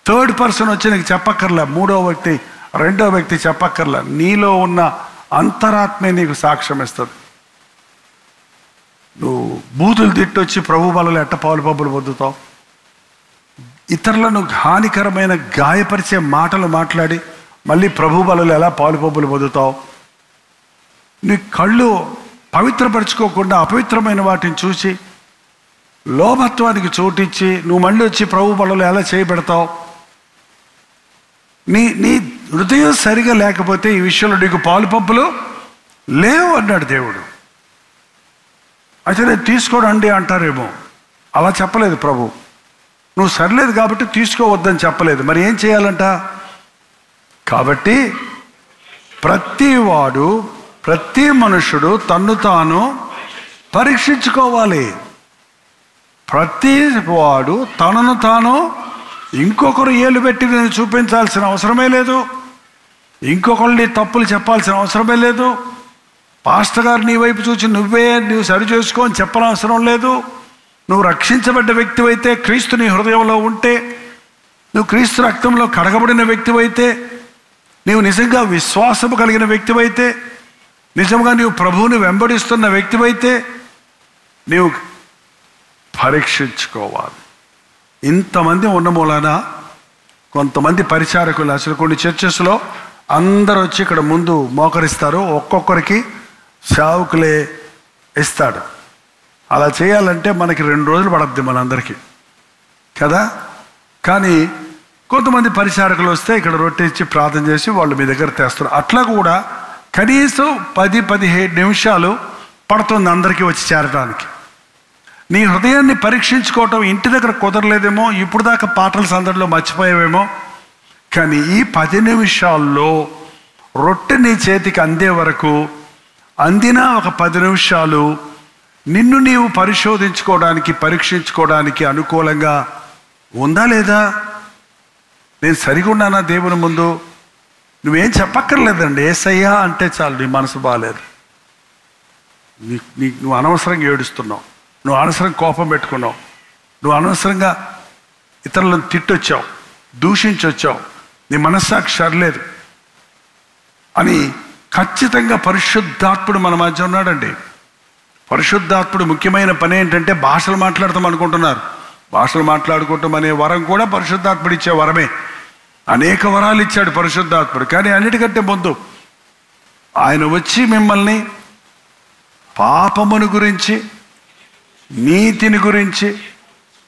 [SPEAKER 3] థర్డ్ పర్సన్ వచ్చి నీకు చెప్పక్కర్లే, మూడో వ్యక్తి రెండో వ్యక్తి చెప్పక్కర్లే, నీలో ఉన్న అంతరాత్మే నీకు సాక్ష్యం ఇస్తుంది. నువ్వు బూతులు తిట్టొచ్చి ప్రభు బలలో ఎట్ట పాలు పబ్బులు పొందుతావు? ఇతరులను హానికరమైన గాయపరిచే మాటలు మాట్లాడి మళ్ళీ ప్రభు బలలో ఎలా పాలు పబ్బులు పొందుతావు? నీ కళ్ళు పవిత్రపరచుకోకుండా అపవిత్రమైన వాటిని చూసి లోభత్వానికి చోటిచ్చి నువ్వు మళ్ళీ వచ్చి ప్రభు బలలో ఎలా చేయబెడతావు? నీ హృదయం సరిగా లేకపోతే ఈ విషయంలో నీకు పాలు పంపులు లేవు అన్నాడు దేవుడు. అయితే నేను తీసుకోడండి అంటారేమో. అలా చెప్పలేదు ప్రభు. నువ్వు సరిలేదు కాబట్టి తీసుకోవద్దని చెప్పలేదు. మరి ఏం చేయాలంట? కాబట్టి ప్రతి మనుషుడు తన్ను తాను పరీక్షించుకోవాలి. ప్రతి వాడు తనను తాను ఇంకొకరు ఏలు పెట్టి నేను చూపించాల్సిన అవసరమే లేదు. ఇంకొకరిని తప్పులు చెప్పాల్సిన అవసరమే లేదు. పాస్టర్ గారు నీ వైపు చూసి నువ్వు సరి చేసుకో అని చెప్పనవసరం లేదు. నువ్వు రక్షించబడ్డ వ్యక్తివైతే, క్రీస్తు నీ హృదయంలో ఉంటే, నువ్వు క్రీస్తు రక్తంలో కడగబడిన వ్యక్తివైతే, నీవు నిజంగా విశ్వాసము కలిగిన వ్యక్తివైతే, నిజంగా నీవు ప్రభువుని వెంబడిస్తున్న వ్యక్తివైతే నీవు పరీక్షించుకోవాలి. ఇంతమంది ఉన్న మూలాన కొంతమంది పరిచారకులు, అసలు కొన్ని చర్చెస్లో అందరూ వచ్చి ఇక్కడ ముందు మోకరిస్తారు, ఒక్కొక్కరికి సేవకులే ఇస్తాడు. అలా చేయాలంటే మనకి 2 రోజులు పడద్ది మనందరికీ కదా. కానీ కొంతమంది పరిచారకులు వస్తే ఇక్కడ రొట్టె ఇచ్చి ప్రార్థన చేసి వాళ్ళు మీ దగ్గర తెస్తారు. అట్లా కూడా కనీసం 10-15 నిమిషాలు పడుతుంది అందరికీ వచ్చి చేరడానికి. నీ హృదయాన్ని పరీక్షించుకోవటం ఇంటి దగ్గర కుదరలేదేమో, ఇప్పుడు దాకా పాటల సందడిలో మర్చిపోయావేమో. కానీ ఈ 10 నిమిషాల్లో రొట్టె నీ చేతికి అందే వరకు, అందినా ఒక 10 నిమిషాలు నిన్ను నీవు పరిశోధించుకోవడానికి, పరీక్షించుకోవడానికి అనుకూలంగా ఉందా లేదా? నేను సరిగా ఉన్నానా దేవుని ముందు? నువ్వేం చెప్పక్కర్లేదండి, యేసయ్యా అంటే చాలు. నీ మనసు బాగాలేదు, నువ్వు అనవసరంగా ఏడుస్తున్నావు, నువ్వు అనవసరంగా కోపం పెట్టుకున్నావు, నువ్వు అనవసరంగా ఇతరులను తిట్టొచ్చావు, దూషించొచ్చావు, నీ మనస్సాక్షి సరిలేదు అని ఖచ్చితంగా పరిశుద్ధాత్ముడు మన మధ్య ఉన్నాడండి. పరిశుద్ధాత్ముడు ముఖ్యమైన పని ఏంటంటే భాషలు మాట్లాడతాం అనుకుంటున్నారు. భాషలు మాట్లాడుకోవటం అనే వరం కూడా పరిశుద్ధాత్ముడు ఇచ్చే వరమే. అనేక వరాలు ఇచ్చాడు పరిశుద్ధాత్ముడు. కానీ అన్నిటికంటే ముందు ఆయన వచ్చి మిమ్మల్ని పాపమును గురించి, నీతిని గురించి,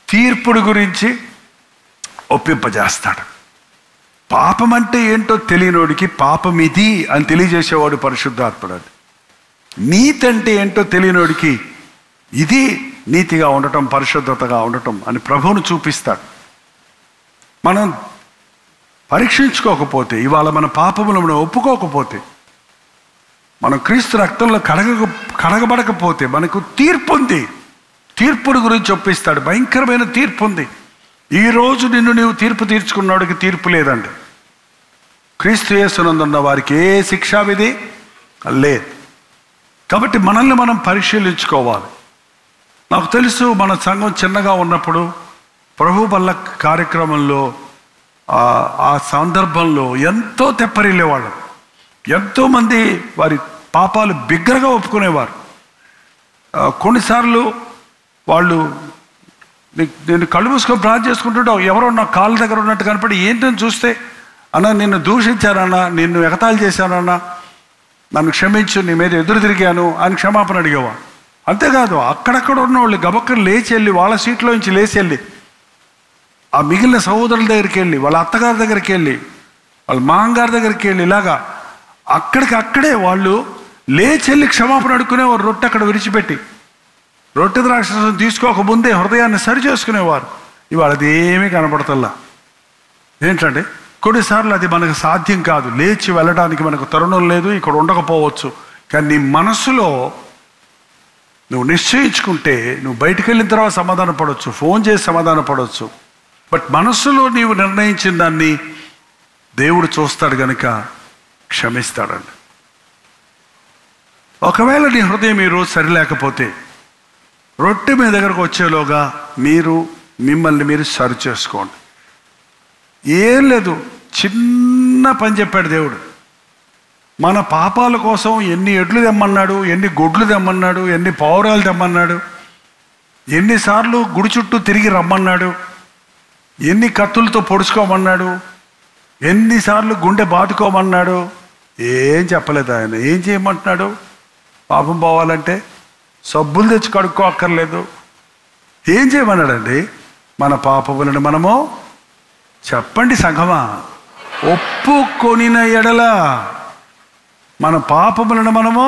[SPEAKER 3] తీర్పుడు గురించి ఒప్పింపజేస్తాడు. పాపం అంటే ఏంటో తెలియనోడికి పాపం ఇది అని తెలియజేసేవాడు పరిశుద్ధాత్ముడు. నీతి అంటే ఏంటో తెలియనోడికి ఇది నీతిగా ఉండటం, పరిశుద్ధతగా ఉండటం అని ప్రభువును చూపిస్తాడు. మనం పరీక్షించుకోకపోతే, ఇవాళ మన పాపములను మనం ఒప్పుకోకపోతే, మనం క్రీస్తు రక్తంలో కడగబడకపోతే మనకు తీర్పు ఉంది. తీర్పుడు గురించి ఒప్పిస్తాడు. భయంకరమైన తీర్పు ఉంది. ఈరోజు నిన్ను నీవు తీర్పు తీర్చుకున్నాడికి తీర్పు లేదండి. క్రీస్తు యేసునందున్న వారికి ఏ శిక్షావిధి లేదు. కాబట్టి మనల్ని మనం పరిశీలించుకోవాలి. నాకు తెలుసు, మన సంఘం చిన్నగా ఉన్నప్పుడు ప్రభు బల్ల కార్యక్రమంలో ఆ సందర్భంలో ఎంతో తెప్పరిల్లేవాళ్ళు. ఎంతోమంది వారి పాపాలు బిగ్గరగా ఒప్పుకునేవారు. కొన్నిసార్లు వాళ్ళు నేను కళ్ళు మూసుకొని ప్రార్థన చేసుకుంటుంటావు, ఎవరో నా కాళ్ళ దగ్గర ఉన్నట్టు కనపడి ఏంటని చూస్తే, అన్నా నిన్ను దూషించానన్నా, నిన్ను ఎగతాళి చేశానన్నా, నన్ను క్షమించు, నీ మీద ఎదురు తిరిగాను అని క్షమాపణ అడిగేవా. అంతేకాదు, అక్కడక్కడ ఉన్న వాళ్ళు గబక్కలు లేచి వెళ్ళి, వాళ్ళ సీట్లో నుంచి లేచి వెళ్ళి ఆ మిగిలిన సహోదరుల దగ్గరికి వెళ్ళి, వాళ్ళ అత్తగారి దగ్గరికి వెళ్ళి, వాళ్ళ మాంగారి దగ్గరికి వెళ్ళి ఇలాగా అక్కడే వాళ్ళు లేచెల్లి క్షమాపణ అడుక్కునేవారు. రొట్టె అక్కడ విడిచిపెట్టి రొట్టె ద్రాక్షరసం తీసుకోకముందే హృదయాన్ని సరి చేసుకునేవారు. ఇవాళ అది ఏమీ కనపడతల్లా. ఏంటంటే కొన్నిసార్లు అది మనకు సాధ్యం కాదు, లేచి వెళ్ళడానికి మనకు తరుణం లేదు, ఇక్కడ ఉండకపోవచ్చు. కానీ నీ మనసులో నువ్వు నిశ్చయించుకుంటే నువ్వు బయటికి వెళ్ళిన తర్వాత సమాధాన పడవచ్చు, ఫోన్ చేసి సమాధాన పడవచ్చు. బట్ మనస్సులో నీవు నిర్ణయించిన దాన్ని దేవుడు చూస్తాడు కనుక క్షమిస్తాడండి. ఒకవేళ నీ హృదయం ఈరోజు సరిలేకపోతే రొట్టె మీ దగ్గరకు వచ్చేలోగా మిమ్మల్ని మీరు సరి చేసుకోండి. ఏం లేదు, చిన్న పని చెప్పాడు దేవుడు. మన పాపాల కోసం ఎన్ని ఎడ్లు తెమ్మన్నాడు, ఎన్ని గొడ్లు తెమ్మన్నాడు, ఎన్ని పావురాలు తెమ్మన్నాడు, ఎన్నిసార్లు గుడి చుట్టూ తిరిగి రమ్మన్నాడు, ఎన్ని కత్తులతో పొడుచుకోమన్నాడు, ఎన్నిసార్లు గుండె బాదుకోమన్నాడు. ఏం చెప్పలేదు ఆయన. ఏం చేయమంటున్నాడు? పాపం పోవాలంటే సబ్బులు తెచ్చి కడుక్కో అక్కర్లేదు. ఏం చేయమన్నాడండి? మన పాపములను మనము చెప్పండి సంఘమా, ఒప్పుకొనిన ఎడల, మన పాపములను మనము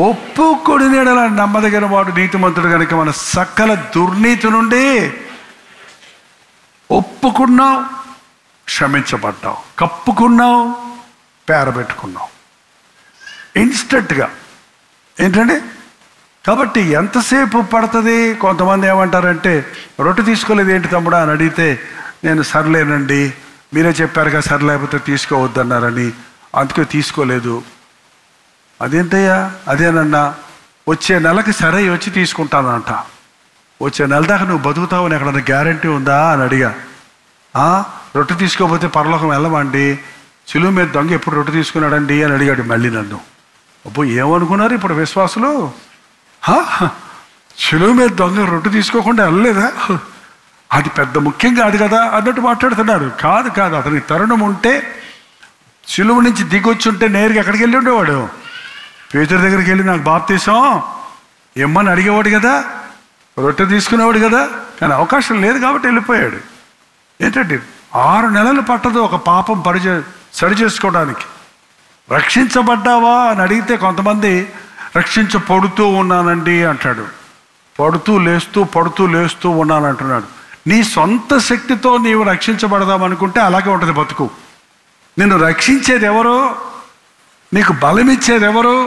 [SPEAKER 3] ఒప్పుకొనిన ఎడల నమ్మదగిన వాడు నీతిమంతుడు కనుక మన సకల దుర్నీతి నుండి ఒప్పుకున్నావు, క్షమించబడ్డావు, కప్పుకున్నావు, పేరబెట్టుకున్నావు ఇన్స్టెంట్గా. ఏంటండి? కాబట్టి ఎంతసేపు పడుతుంది? కొంతమంది ఏమంటారంటే రొట్టె తీసుకోలేదు ఏంటి తమ్ముడా అని అడిగితే నేను సర్లేనండి, మీరే చెప్పారుగా సర్లేకపోతే తీసుకోవద్దన్నారని, అందుకే తీసుకోలేదు. అదేంటయ్యా? అదేనన్నా, వచ్చే నెలకి సరే వచ్చి తీసుకుంటానంట. వచ్చే నెల దాకా నువ్వు బతుకుతావని ఎక్కడన్నా గ్యారంటీ ఉందా అని అడిగా. రొట్టె తీసుకోకపోతే పరలోకం వెళ్ళమండి, సిలువ మీద దొంగ ఎప్పుడు రొట్టె తీసుకున్నాడండి అని అడిగాడు మళ్ళీ నన్ను. అబ్బో ఏమనుకున్నారు ఇప్పుడు విశ్వాసులు? సిలువ మీద దొంగ రొట్టె తీసుకోకుండా వెళ్ళలేదా? అది పెద్ద ముఖ్యం కాదు కదా అన్నట్టు మాట్లాడుతున్నాడు. కాదు, అతనికి తరుణం ఉంటే సిలువ నుంచి దిగొచ్చి ఉంటే నేరుగా ఎక్కడికి వెళ్ళి ఉండేవాడు? పేతురు దగ్గరికి వెళ్ళి నాకు బాప్తీసం ఇమ్మని అడిగేవాడు కదా, రొట్టె తీసుకునేవాడు కదా. కానీ అవకాశం లేదు కాబట్టి వెళ్ళిపోయాడు. ఏంటంటే 6 నెలలు పట్టదు ఒక పాపం సరి చేసుకోవడానికి. రక్షించబడ్డావా అని అడిగితే కొంతమంది రక్షించబడుతూ ఉన్నానండి అంటాడు. పడుతూ లేస్తూ ఉన్నానంటున్నాడు. నీ సొంత శక్తితో నీవు రక్షించబడదామనుకుంటే అలాగే ఉంటుంది బతుకు. నిన్ను రక్షించేది ఎవరు? నీకు బలం ఇచ్చేది ఎవరు?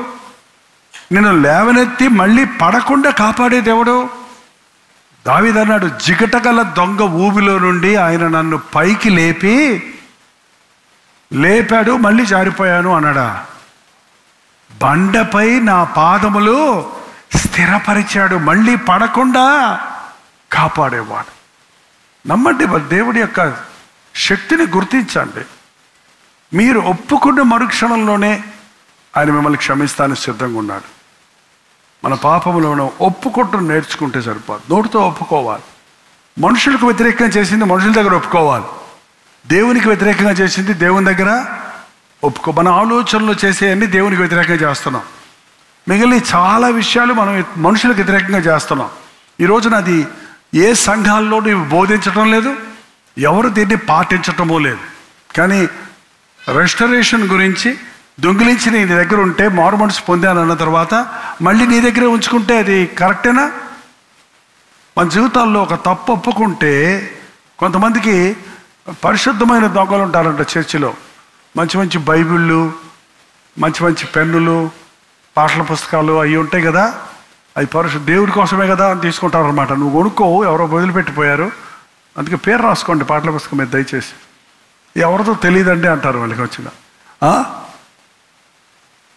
[SPEAKER 3] నిన్ను లేవనెత్తి మళ్ళీ పడకుండా కాపాడేది ఎవడు? దావీదు అన్నాడు, జిగటగల దొంగ ఊబిలో నుండి ఆయన నన్ను పైకి లేపాడు, మళ్ళీ జారిపోయాను అన్నాడా? బండపై నా పాదములు స్థిరపరిచాడు, మళ్ళీ పడకుండా కాపాడేవాడు. నమ్మండి, దేవుడి యొక్క శక్తిని గుర్తించండి. మీరు ఒప్పుకున్న మరుక్షణంలోనే ఆయన మిమ్మల్ని క్షమిస్తానికి సిద్ధంగా ఉన్నాడు. మన పాపములను ఒప్పుకుంటూ నేర్చుకుంటే సరిపోదు. నోటితో ఒప్పుకోవాలి. మనుషులకు వ్యతిరేకంగా చేసింది మనుషుల దగ్గర ఒప్పుకోవాలి, దేవునికి వ్యతిరేకంగా చేసింది దేవుని దగ్గర మన ఆలోచనలు చేసేవన్నీ దేవునికి వ్యతిరేకంగా చేస్తున్నాం. మిగిలిన చాలా విషయాలు మనం మనుషులకు వ్యతిరేకంగా చేస్తున్నాం. ఈ రోజున అది ఏ సంఘాల్లో ఇవి బోధించటం లేదు, ఎవరు దీన్ని పాటించటమో లేదు. కానీ రెస్టరేషన్ గురించి దొంగిలించి నీ దగ్గర ఉంటే మారు మనసు పొందానన్న తర్వాత మళ్ళీ నీ దగ్గరే ఉంచుకుంటే అది కరెక్టేనా? మన జీవితాల్లో ఒక తప్పు ఒప్పుకుంటే కొంతమందికి పరిశుద్ధమైన దొంగలు ఉంటారంట చర్చిలో. మంచి మంచి బైబిళ్ళు, మంచి పెన్నులు, పాటల పుస్తకాలు అవి ఉంటాయి కదా, అవి దేవుడి కోసమే కదా అని తీసుకుంటారు అనమాట. నువ్వు కొనుక్కో, ఎవరో వదిలిపెట్టిపోయారు, అందుకే పేరు రాసుకోండి పాటల పుస్తకం మీద దయచేసి. ఎవరితో తెలియదండి అంటారు వాళ్ళకి వచ్చిన.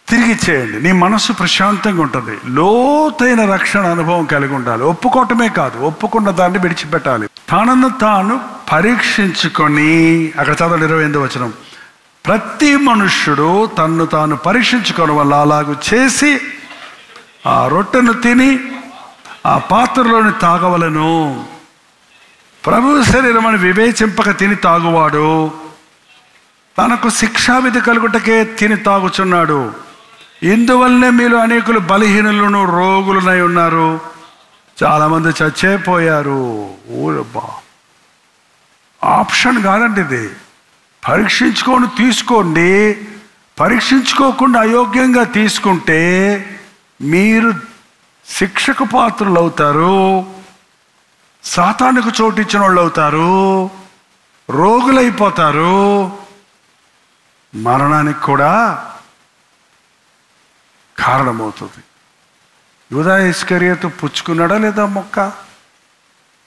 [SPEAKER 3] తిరిగి ఇచ్చేయండి, నీ మనస్సు ప్రశాంతంగా ఉంటుంది. లోతైన రక్షణ అనుభవం కలిగి ఉండాలి. ఒప్పుకోవటమే కాదు, ఒప్పుకున్న దాన్ని విడిచిపెట్టాలి. తనను తాను పరీక్షించుకొని, అక్కడ చదవండి 28వ వచనం, ప్రతి మనుష్యుడు తన్ను తాను పరీక్షించుకోవడం వల్ల అలాగూ చేసి ఆ రొట్టెను తిని ఆ పాత్రలోని తాగవలను. ప్రభు శరీరమని వివేచింపక తిని తాగువాడు తనకు శిక్షావిధి కలుగుటకే తిని తాగుచున్నాడు. ఇందువల్లనే మీరు అనేకులు బలహీనులను రోగులనై ఉన్నారు, చాలామంది చచ్చేపోయారు. ఊరబ్బా, ఆప్షన్ కాదండి ఇది, పరీక్షించుకొని తీసుకోండి. పరీక్షించుకోకుండా అయోగ్యంగా తీసుకుంటే మీరు శిక్షకు పాత్రలు అవుతారు, సాతానుకు చోటిచ్చిన వాళ్ళు అవుతారు, రోగులైపోతారు, మరణానికి కూడా కారణమవుతుంది. యూదా ఇస్కరియోతు పుచ్చుకున్నాడా లేదా మొక్క?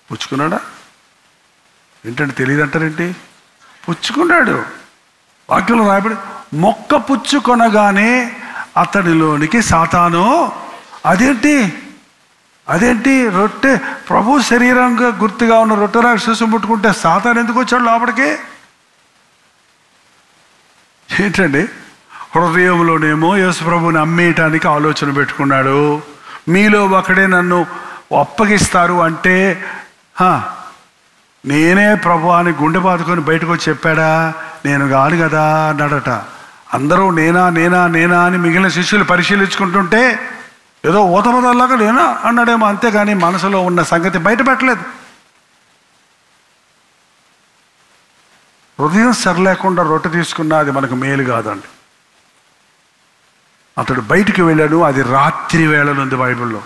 [SPEAKER 3] పుచ్చుకున్నాడా? ఏంటంటే తెలియదు అంటారేంటి? పుచ్చుకున్నాడు. వాక్యంలో రాయబడి మొక్క పుచ్చుకొనగానే అతడిలోనికి సాతాను, అదేంటి రొట్టె ప్రభు శరీరంగా గుర్తుగా ఉన్న రొట్టె రాక్షసు ముట్టుకుంటే సాతాను ఎందుకు వచ్చాడు లోపలికి? ఏంటండి? హృదయంలోనేమో యేసు ప్రభుని అమ్మేయటానికి ఆలోచన పెట్టుకున్నాడు. మీలో ఒకడే నన్ను అప్పగిస్తారు అంటే నేనే ప్రభు అని గుండె బాదుకొని బయటకు వచ్చి చెప్పాడా? నేను కాదు కదా అన్నాడట. అందరూ నేనా అని మిగిలిన శిష్యులు పరిశీలించుకుంటుంటే ఏదో ఊతపదాల్లాగా నేనా అన్నాడేమో, అంతేగాని మనసులో ఉన్న సంగతి బయట పెట్టలేదు. హృదయం సరిలేకుండా రొట్టె తీసుకున్నా అది మనకు మేలు కాదండి. అతడు బయటికి వెళ్ళాడు, అది రాత్రి వేళనుంది బైబిల్లో.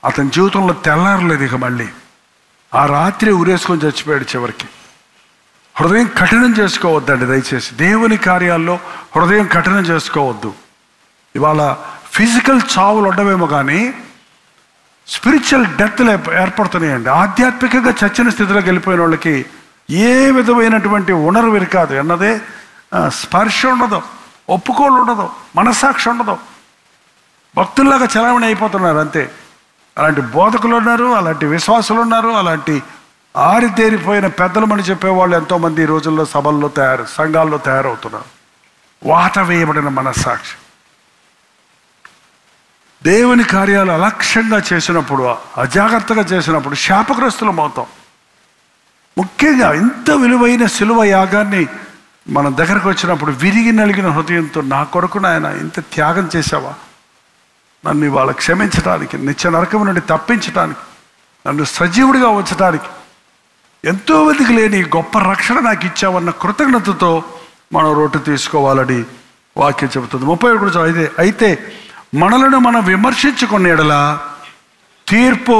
[SPEAKER 3] అతని జీవితంలో తెల్లారలేదు ఇక మళ్ళీ. ఆ రాత్రి ఉరేసుకొని చచ్చిపోయాడు చివరికి. హృదయం కఠినం చేసుకోవద్దండి దయచేసి. దేవుని కార్యాల్లో హృదయం కఠినం చేసుకోవద్దు. ఇవాళ ఫిజికల్ చావులు ఉండవేమో కానీ స్పిరిచువల్ డెత్లు ఏర్పడుతున్నాయండి. ఆధ్యాత్మికంగా చచ్చిన స్థితిలోకి వెళ్ళిపోయిన వాళ్ళకి ఏ విధమైనటువంటి ఉణర్వు కాదు అన్నదే, స్పర్శ ఉండదు, ఒప్పుకోలు ఉండదు, మనస్సాక్షి ఉండదు, భక్తుల్లాగా చలామణి అయిపోతున్నారు అంతే. అలాంటి బోధకులు ఉన్నారు, అలాంటి విశ్వాసులు ఉన్నారు, అలాంటి ఆరితేరిపోయిన పెద్దలమని చెప్పేవాళ్ళు ఎంతోమంది ఈ రోజుల్లో సభల్లో సంఘాల్లో తయారవుతున్నారు. వాత వేయబడిన మనస్సాక్షి. దేవుని కార్యాలు అలక్ష్యంగా చేసినప్పుడు, అజాగ్రత్తగా చేసినప్పుడు శాపగ్రస్తులం అవుతాం. ముఖ్యంగా ఇంత విలువైన శిలువ యాగాన్ని మన దగ్గరకు వచ్చినప్పుడు విరిగి నలిగిన హృదయంతో, నా కొరకు నాయన ఇంత త్యాగం చేసావా, నన్ను ఇవాళ క్షమించడానికి, నిత్య నరకం నుండి తప్పించడానికి, నన్ను సజీవుడిగా ఉంచడానికి, ఎంతో మందికి లేని గొప్ప రక్షణ నాకు ఇచ్చావన్న కృతజ్ఞతతో మనం రొట్టె తీసుకోవాలని వాక్యం చెబుతుంది. 31 అయితే మనలను మనం విమర్శించుకున్న ఎడల తీర్పు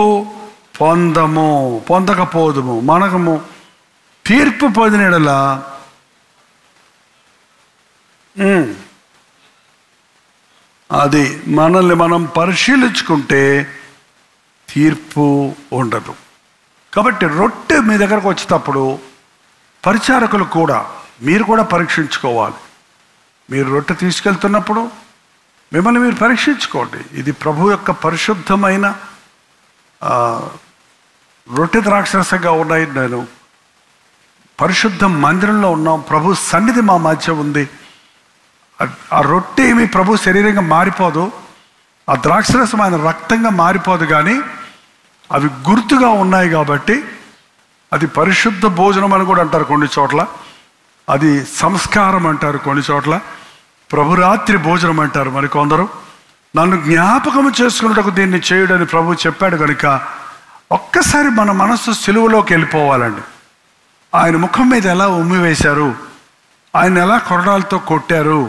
[SPEAKER 3] పొందకపోదుము. మనము తీర్పు పొందిన ఎడల అది మనల్ని మనం పరిశీలించుకుంటే తీర్పు ఉండదు. కాబట్టి రొట్టె మీ దగ్గరకు వచ్చేటప్పుడు పరిచారకులు కూడా, మీరు కూడా పరీక్షించుకోవాలి. మీరు రొట్టె తీసుకెళ్తున్నప్పుడు మిమ్మల్ని మీరు పరీక్షించుకోండి. ఇది ప్రభు యొక్క పరిశుద్ధమైన రొట్టె ద్రాక్షరసంగా ఉన్నాయి. నేను పరిశుద్ధ మందిరంలో ఉన్నాం, ప్రభు సన్నిధి మా మధ్య ఉంది. ఆ రొట్టె ఏమి ప్రభు శరీరంగా మారిపోదు, ఆ ద్రాక్షరసం ఆయన రక్తంగా మారిపోదు, కానీ అవి గుర్తుగా ఉన్నాయి కాబట్టి అది పరిశుద్ధ భోజనం అని కూడా అంటారు కొన్ని చోట్ల, అది సంస్కారం అంటారు కొన్ని చోట్ల, ప్రభురాత్రి భోజనం అంటారు మరి కొందరు. నన్ను జ్ఞాపకం చేసుకున్నట్టుకు దీన్ని చేయుడని ప్రభు చెప్పాడు కనుక ఒక్కసారి మన మనస్సు సిలువలోకి వెళ్ళిపోవాలండి. ఆయన ముఖం మీద ఎలా ఉమ్మి వేశారు, ఆయన ఎలా కొరడాలతో కొట్టారు,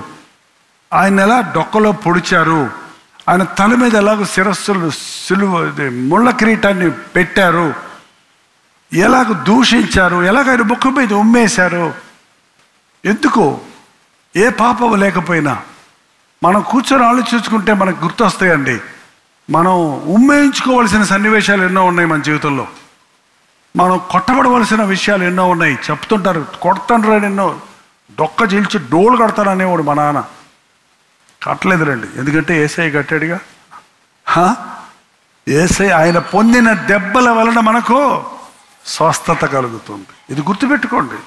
[SPEAKER 3] ఆయన ఎలా డొక్కలో పొడిచారు, ఆయన తల మీద ఎలాగో సిలువ ముళ్ళ కిరీటాన్ని పెట్టారు, ఎలాగ దూషించారు, ఎలాగ ఆయన ముఖం మీద ఉమ్మేశారు. ఎందుకు? ఏ పాపం లేకపోయినా మనం కూర్చొని ఆలోచించుకుంటే మనకు గుర్తొస్తాయండి. మనం ఉమ్మేయించుకోవలసిన సన్నివేశాలు ఎన్నో ఉన్నాయి మన జీవితంలో. మనం కొట్టబడవలసిన విషయాలు ఎన్నో ఉన్నాయి. చెప్తుంటారు కొడతాను రండి, ఎన్నో డొక్క చీల్చి డోలు కడతాననేవాడు మా నాన్న. కట్టలేదు రండి, ఎందుకంటే యేసయ్య కట్టాడుగా. యేసయ్య ఆయన పొందిన దెబ్బల వలన మనకు స్వస్థత కలుగుతుంది. ఇది గుర్తుపెట్టుకోండి.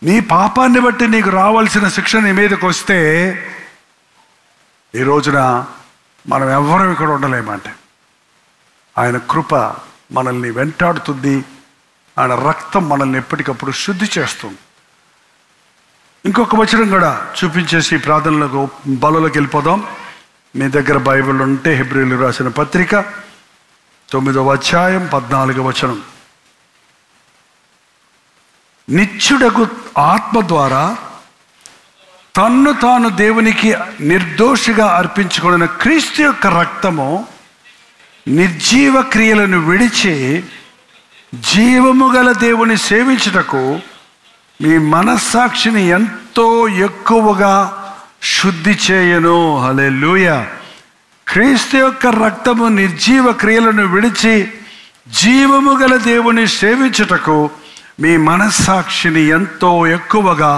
[SPEAKER 3] నీ పాపాన్ని బట్టి నీకు రావాల్సిన శిక్ష నీ మీదకి వస్తే ఈ రోజున మనం ఎవ్వరం ఇక్కడ ఉండలేమంటే ఆయన కృప మనల్ని వెంటాడుతుంది, ఆయన రక్తం మనల్ని ఎప్పటికప్పుడు శుద్ధి చేస్తుంది. ఇంకొక వచనం కూడా చూపించేసి ప్రార్థనలకు బలలోకి వెళ్ళిపోదాం. మీ దగ్గర బైబిల్ ఉంటే హెబ్రీయులకు రాసిన పత్రిక 9వ అధ్యాయం 14వ వచనం. నిత్యుడకు ఆత్మ ద్వారా తన్ను తాను దేవునికి నిర్దోషిగా అర్పించుకున్న క్రీస్తు యొక్క రక్తము నిర్జీవ క్రియలను విడిచి జీవము గల దేవుని సేవించుటకు మీ మనస్సాక్షిని ఎంతో ఎక్కువగా శుద్ధి చేయను. హల్లెలూయా. క్రీస్తు యొక్క రక్తము నిర్జీవ క్రియలను విడిచి జీవము గల దేవుని సేవించుటకు మీ మనస్సాక్షిని ఎంతో ఎక్కువగా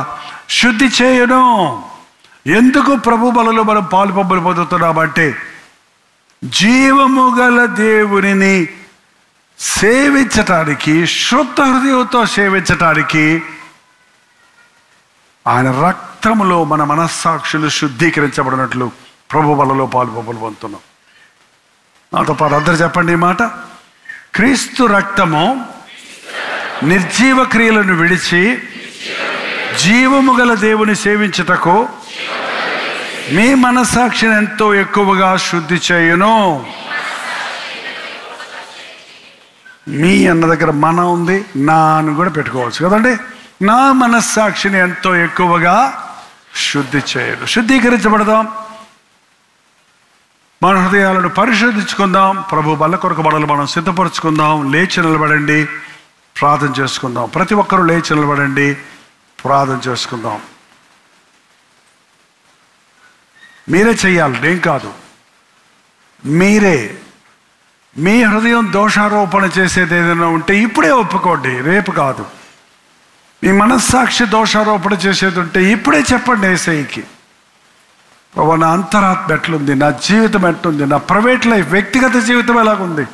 [SPEAKER 3] శుద్ధి చేయను. ఎందుకు ప్రభు బలలో మనం పాలు పంపులు పొందుతున్నామంటే జీవము గల దేవునిని సేవించటానికి, శుద్ధ హృదయంతో సేవించటానికి ఆయన రక్తములో మన మనస్సాక్షులు శుద్ధీకరించబడినట్లు ప్రభు బలలో పాలు పంపులు పొందుతున్నాం. నాతో పాటు అందరు చెప్పండి ఈ మాట. క్రీస్తు రక్తము నిర్జీవ క్రియలను విడిచి జీవము గల దేవుని సేవించుటకు మీ మనస్సాక్షిని ఎంతో ఎక్కువగా శుద్ధి చేయును. మీ అన్న దగ్గర మన ఉంది, నా అని కూడా పెట్టుకోవచ్చు కదండి. నా మనస్సాక్షిని ఎంతో ఎక్కువగా శుద్ధి చేయను. శుద్ధీకరించబడదాం, మన హృదయాలను పరిశోధించుకుందాం. ప్రభు బల్ల కొరకు బడలు మనం సిద్ధపరచుకుందాం. లేచి నిలబడండి, ప్రార్థన చేసుకుందాం. ప్రతి ఒక్కరూ లేచి నిలబడండి, ప్రార్థన చేసుకుందాం. మీరే చెయ్యాలి, నేను కాదు. మీరే మీ హృదయం దోషారోపణ చేసేది ఏదైనా ఉంటే ఇప్పుడే ఒప్పుకోండి, రేపు కాదు. మీ మనస్సాక్షి దోషారోపణ చేసేది ఉంటే ఇప్పుడే చెప్పండి యేసయ్యకి. ప్రభు, నా అంతరాత్మ ఎట్లుంది, నా జీవితం ఎట్లుంది, నా ప్రైవేట్ లైఫ్, వ్యక్తిగత జీవితం ఎలాగుంది,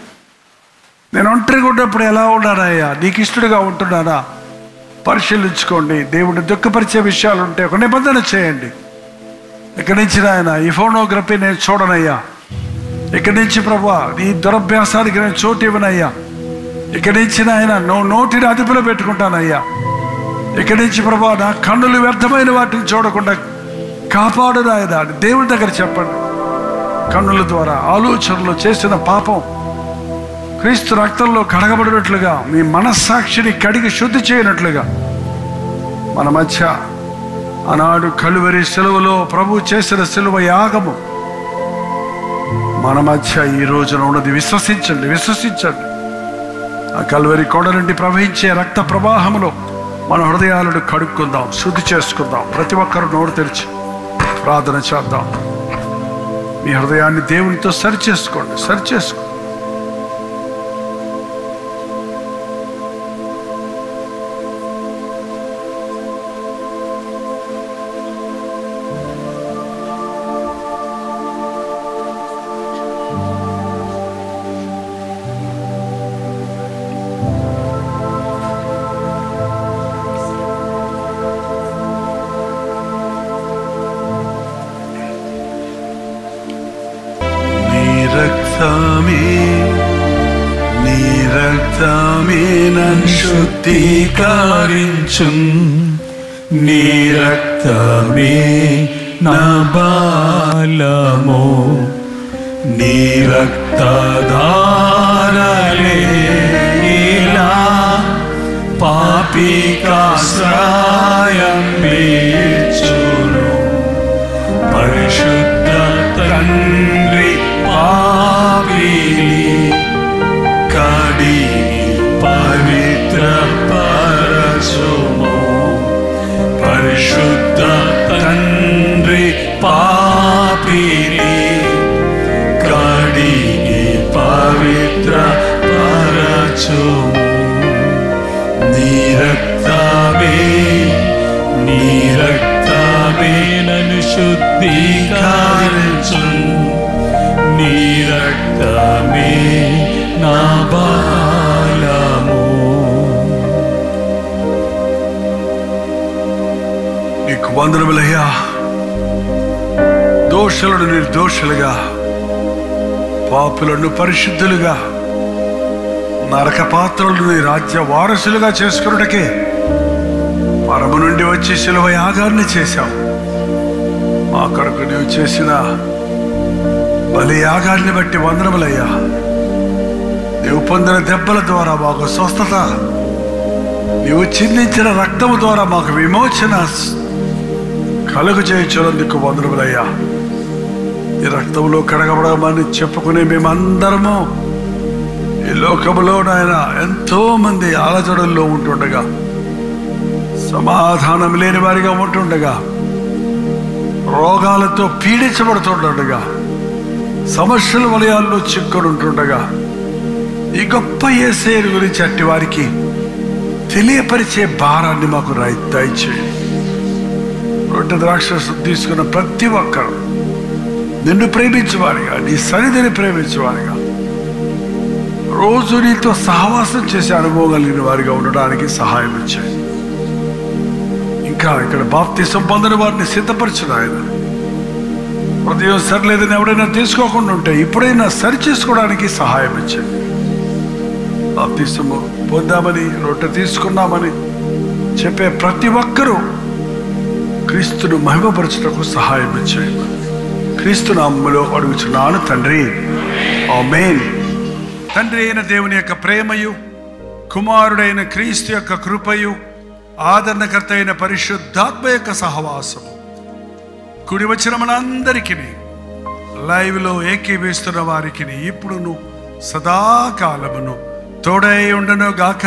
[SPEAKER 3] నేను ఒంటరిగా ఉన్నప్పుడు ఎలా ఉన్నానయ్యా, నీకు ఇష్టడుగా ఉంటున్నానా పరిశీలించుకోండి. దేవుడిని దుఃఖపరిచే విషయాలు ఉంటే ఒక నిబంధన చేయండి. ఇక్కడి నుంచి నాయన ఈ ఫోనోగ్రఫీ నేను చూడనయ్యా. ఇక్కడి నుంచి ప్రభా ఈ దురభ్యాసానికి నేను చోటు ఇవ్వనయ్యా. ఇక్కడి నుంచి నాయన నోటిని అదుపులో పెట్టుకుంటానయ్యా. ఇక్కడి నుంచి ప్రభా నా కన్నులు వ్యర్థమైన వాటిని చూడకుండా కాపాడు నాయన. దేవుడి దగ్గర చెప్పండి. కన్నుల ద్వారా ఆలోచనలు చేసిన పాపం క్రీస్తు రక్తంలో కడగబడినట్లుగా మీ మనస్సాక్షిని కడిగి శుద్ధి చేయనట్లుగా మన మధ్య ఆనాడు కలువరి సిలువలో ప్రభు చేసిన సిలువ యాగము మన మధ్య ఈ రోజున ఉన్నది. విశ్వసించండి, విశ్వసించండి. ఆ కలువరి కొండ నుండి ప్రవహించే రక్త ప్రవాహంలో మన హృదయాలను కడుక్కుందాం, శుద్ధి చేసుకుందాం. ప్రతి ఒక్కరు నోరు తెరిచి ప్రార్థన చేద్దాం. మీ హృదయాన్ని దేవునితో సరిచేసుకోండి, సరిచేసుకోండి. నీ రక్తమే నన్ను శుద్ధీకరించు, నీ రక్తమే నా బలము, నీ రక్తధారలే ఇలా పాపికాశ్రయం ఇచ్చును. పరిశుద్ధ తండ్రి పాపిని కడిగి పవిత్ర పరచుము. పరిశుద్ధ తండ్రి పాపిని కడిగి పవిత్ర పరచుము. నీ రక్తమే నన్ను శుద్ధీకరించు, నీ రక్తమే నా బలము. నీకు వందనములయ్యా. దోషులను నిర్దోషులుగా, పాపులను పరిశుద్ధులుగా, నరక పాత్రలను నీ రాజ్య వారసులుగా చేసుకున్నటకే పరము నుండి వచ్చి శిలువ యాగాన్ని చేశావు. మా కొరకు నీవు చేసిన బలి యాగాన్ని బట్టి వందనములయ్యా. నీవు పొందిన దెబ్బల ద్వారా మాకు స్వస్థత, నీవు చిందించిన రక్తము ద్వారా మాకు విమోచన కలుగు చేయించినందుకు వందనములయ్యా. ఈ రక్తంలో కడగబడమని చెప్పుకునే మేమందరము ఈ లోకములో నాయన ఎంతో మంది ఆలజడుల్లో ఉంటుండగా, సమాధానం లేని వారిగా ఉంటుండగా, రోగాలతో పీడించబడుతుండగా, సమస్యల వలయాల్లో చిక్కుని ఉంటుండగా, ఈ గొప్ప యేసయ్య గురించి అట్టి వారికి తెలియపరిచే భారాన్ని మాకు దయచేయండి. రొట్టె ద్రాక్షరసం తీసుకున్న ప్రతి ఒక్కరు నిన్ను ప్రేమించేవారిగా, నీ సన్నిధిని ప్రేమించేవారిగా, రోజు నీతో సహవాసం చేసే అనుభవం కలిగిన వారిగా ఉండడానికి సహాయం ఇచ్చాయి. ఇంకా ఇక్కడ బాప్తిసం పొందిన వారిని సిద్ధపరచు ఆయన. హృదయం సరిలేదని ఎవడైనా తీసుకోకుండా ఉంటే ఇప్పుడైనా సరి చేసుకోవడానికి సహాయం ఇచ్చాయి. బాప్తిసము పొందామని, రొట్టె తీసుకున్నామని చెప్పే ప్రతి ఒక్కరూ క్రీస్తును మహిమపరచుటకు సహాయం ఇచ్చాయి. క్రీస్తు నామములో అడుగుచున్నాను తండ్రి, ఆమేన్. తండ్రి అయిన దేవుని యొక్క ప్రేమయు, కుమారుడైన క్రీస్తు యొక్క కృపయు, ఆదరణకర్త అయిన పరిశుద్ధాత్మ యొక్క సహవాసము కుడి వచ్చిన మనందరికీ, లైవ్లో ఏకీభవిస్తున్న వారికి ఇప్పుడును సదాకాలమును తోడై ఉండను గాక.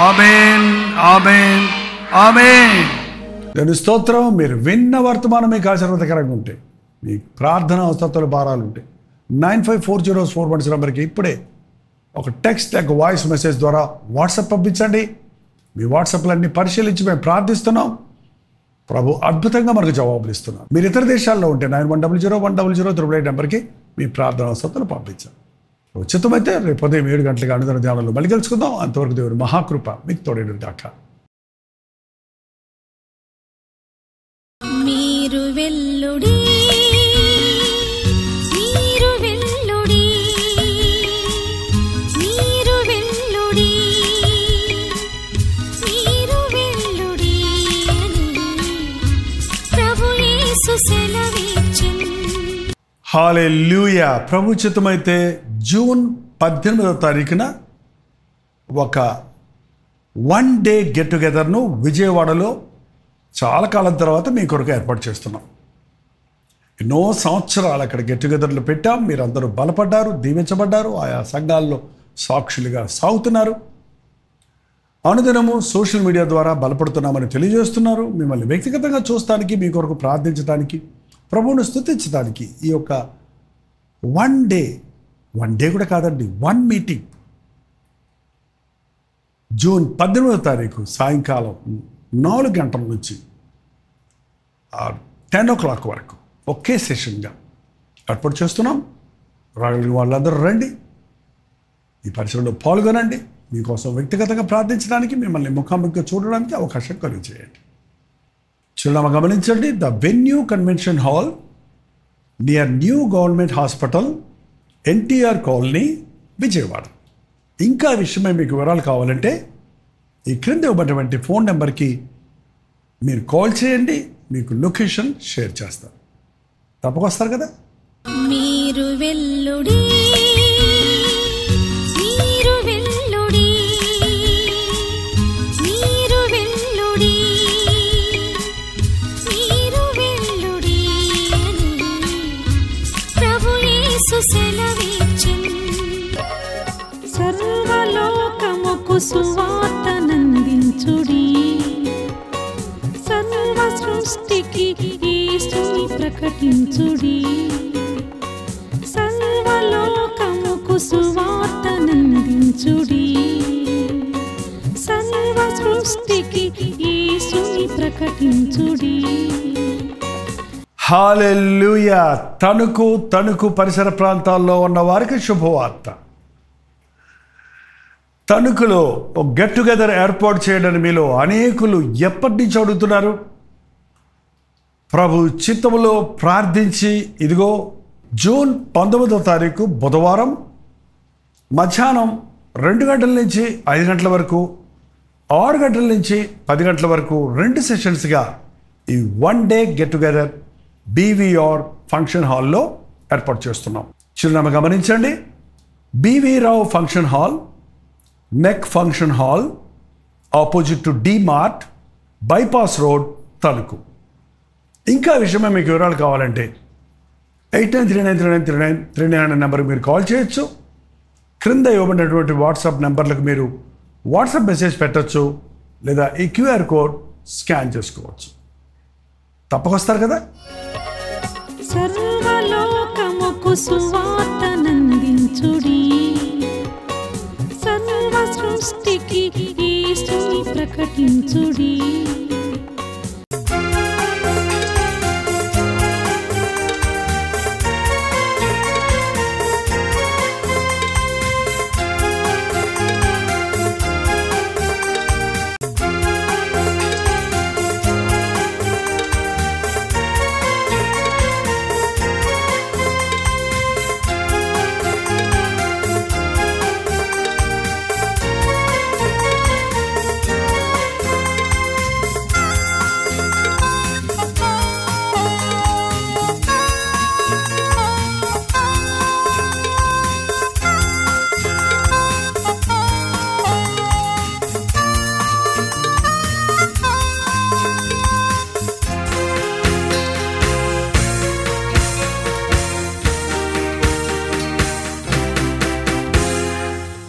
[SPEAKER 3] ఆమేన్, ఆమేన్, ఆమేన్.
[SPEAKER 2] నేను స్తోత్రం. మీరు విన్న వర్తమానం మీకు ఆశీర్వాదకరంగా ఉంటే, మీ ప్రార్థన అవసరాలు భారాలు ఉంటే 954041 నెంబర్కి ఇప్పుడే ఒక టెక్స్ట్ లేక వాయిస్ మెసేజ్ ద్వారా వాట్సాప్ పంపించండి. మీ వాట్సాప్లన్నీ పరిశీలించి మేము ప్రార్థిస్తున్నాం. ప్రభు అద్భుతంగా మనకు జవాబులు ఇస్తున్నాం. మీరు ఇతర దేశాల్లో ఉంటే 91001008 నెంబర్కి మీ ప్రార్థన అవసరాలు పంపించాం. ఉచితమైతే రేపు ఉదయం 7 గంటలకు అనుదిన ధ్యానంలో మళ్ళీ కలుసుకుందాం. అంతవరకు దేవుని మహాకృప మీకు తోడేడు దాకా.
[SPEAKER 4] మీరు వెల్లుడి, మీరు వెల్లుడి, మీరు వెల్లుడి, మీరు వెల్లుడి అని ప్రభు యేసు సెలవిచ్చెను.
[SPEAKER 2] హల్లెలూయా. ప్రభు చిత్తమైతే జూన్ 18వ తారీఖున ఒక 1 డే గెట్ టుగెదర్ను విజయవాడలో చాలా కాలం తర్వాత మీ కొరకు ఏర్పాటు చేస్తున్నాం. ఎన్నో సంవత్సరాలు అక్కడ గెట్ టుగెదర్లు పెట్టాం. మీరందరూ బలపడ్డారు, దీవించబడ్డారు, ఆయా సంఘాల్లో సాక్షులుగా సాగుతున్నారు. అనుదినము సోషల్ మీడియా ద్వారా బలపడుతున్నామని తెలియజేస్తున్నారు. మిమ్మల్ని వ్యక్తిగతంగా చూస్తానికి, మీ కొరకు ప్రార్థించడానికి, ప్రభువును స్తుతించడానికి ఈ యొక్క 1 డే కూడా కాదండి, 1 మీటింగ్ జూన్ 18వ తారీఖు సాయంకాలం 4 గంటల నుంచి 10 o'clock వరకు ఒకే సెషన్గా ఏర్పాటు చేస్తున్నాం. రాగలిగిన వాళ్ళందరూ రండి, ఈ పరిచయంలో పాల్గొనండి. మీకోసం వ్యక్తిగతంగా ప్రార్థించడానికి, మిమ్మల్ని ముఖాముఖిగా చూడడానికి అవకాశం కలిగజేయండి. చిరునామా గమనించండి. The venue convention hall near new government hospital, NTR colony, Vijayawada. ఇంకా విషయమై మీకు వివరాలు కావాలంటే ఈ క్రింద ఇవ్వబడినటువంటి ఫోన్ నెంబర్కి మీరు కాల్ చేయండి. మీకు లొకేషన్ షేర్ చేస్తాను. తప్పకొస్తారు కదా.
[SPEAKER 4] మీరు వెల్లుడి, మీరు వెల్లుడి, మీరు వెల్లుడి, మీరు వెల్లుడి అని ప్రభు యేసు సెలవిచ్చెను.
[SPEAKER 1] సర్వలోకముకు సువార్తనందించుడి, సర్వ సృష్టికి యేసుని ప్రకటించుడి. సర్వలోకముకు సువార్తనందించుడి, సర్వ సృష్టికి యేసుని ప్రకటించుడి.
[SPEAKER 2] హల్లెలూయా. తణుకు పరిసర ప్రాంతాల్లో ఉన్న వారికి శుభవార్త. తణుకులో ఒక గెట్ టుగెదర్ ఏర్పాటు చేయడానికి మీలో అనేకులు ఎప్పటి నుంచి అడుగుతున్నారు. ప్రభు చిత్తములో ప్రార్థించి ఇదిగో జూన్ 19వ తారీఖు బుధవారం మధ్యాహ్నం 2 గంటల నుంచి 5 గంటల వరకు, 6 గంటల నుంచి 10 గంటల వరకు 2 సెషన్స్గా ఈ 1 day get together BVR function హాల్లో ఏర్పాటు చేస్తున్నాం. చిరునామా గమనించండి. బీవీ రావు ఫంక్షన్ హాల్, నెక్ function hall, opposite to D Mart, bypass road, Tanuku. ఇంకా విషయమే మీకు వివరాలు కావాలంటే 8939393939 అనే నెంబర్కి మీరు కాల్ చేయొచ్చు. క్రింద ఇవ్వబడినటువంటి వాట్సాప్ నెంబర్లకు మీరు వాట్సాప్ మెసేజ్ పెట్టచ్చు, లేదా ఈ క్యూఆర్ కోడ్ స్కాన్ చేసుకోవచ్చు. తప్పకొస్తారు కదా.
[SPEAKER 1] సర్వలోకముకు సువార్తనందించుడి, సర్వ సృష్టికి యేసుని ప్రకటించుడి.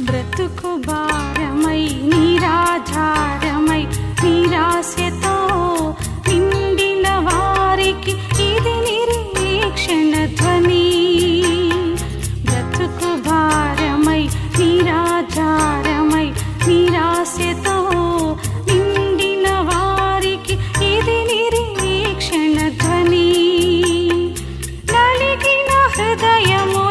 [SPEAKER 1] బ్రతుకు భారమై నిరాధారమై నిరాశతో నిండిన వారికి ఇది నిరీక్షణ ధ్వని. బ్రతుకు భారమై నిరాధారమై నిరాశతో నిండిన వారికి ఇది నిరీక్షణ ధ్వని. నలిగిన హృదయము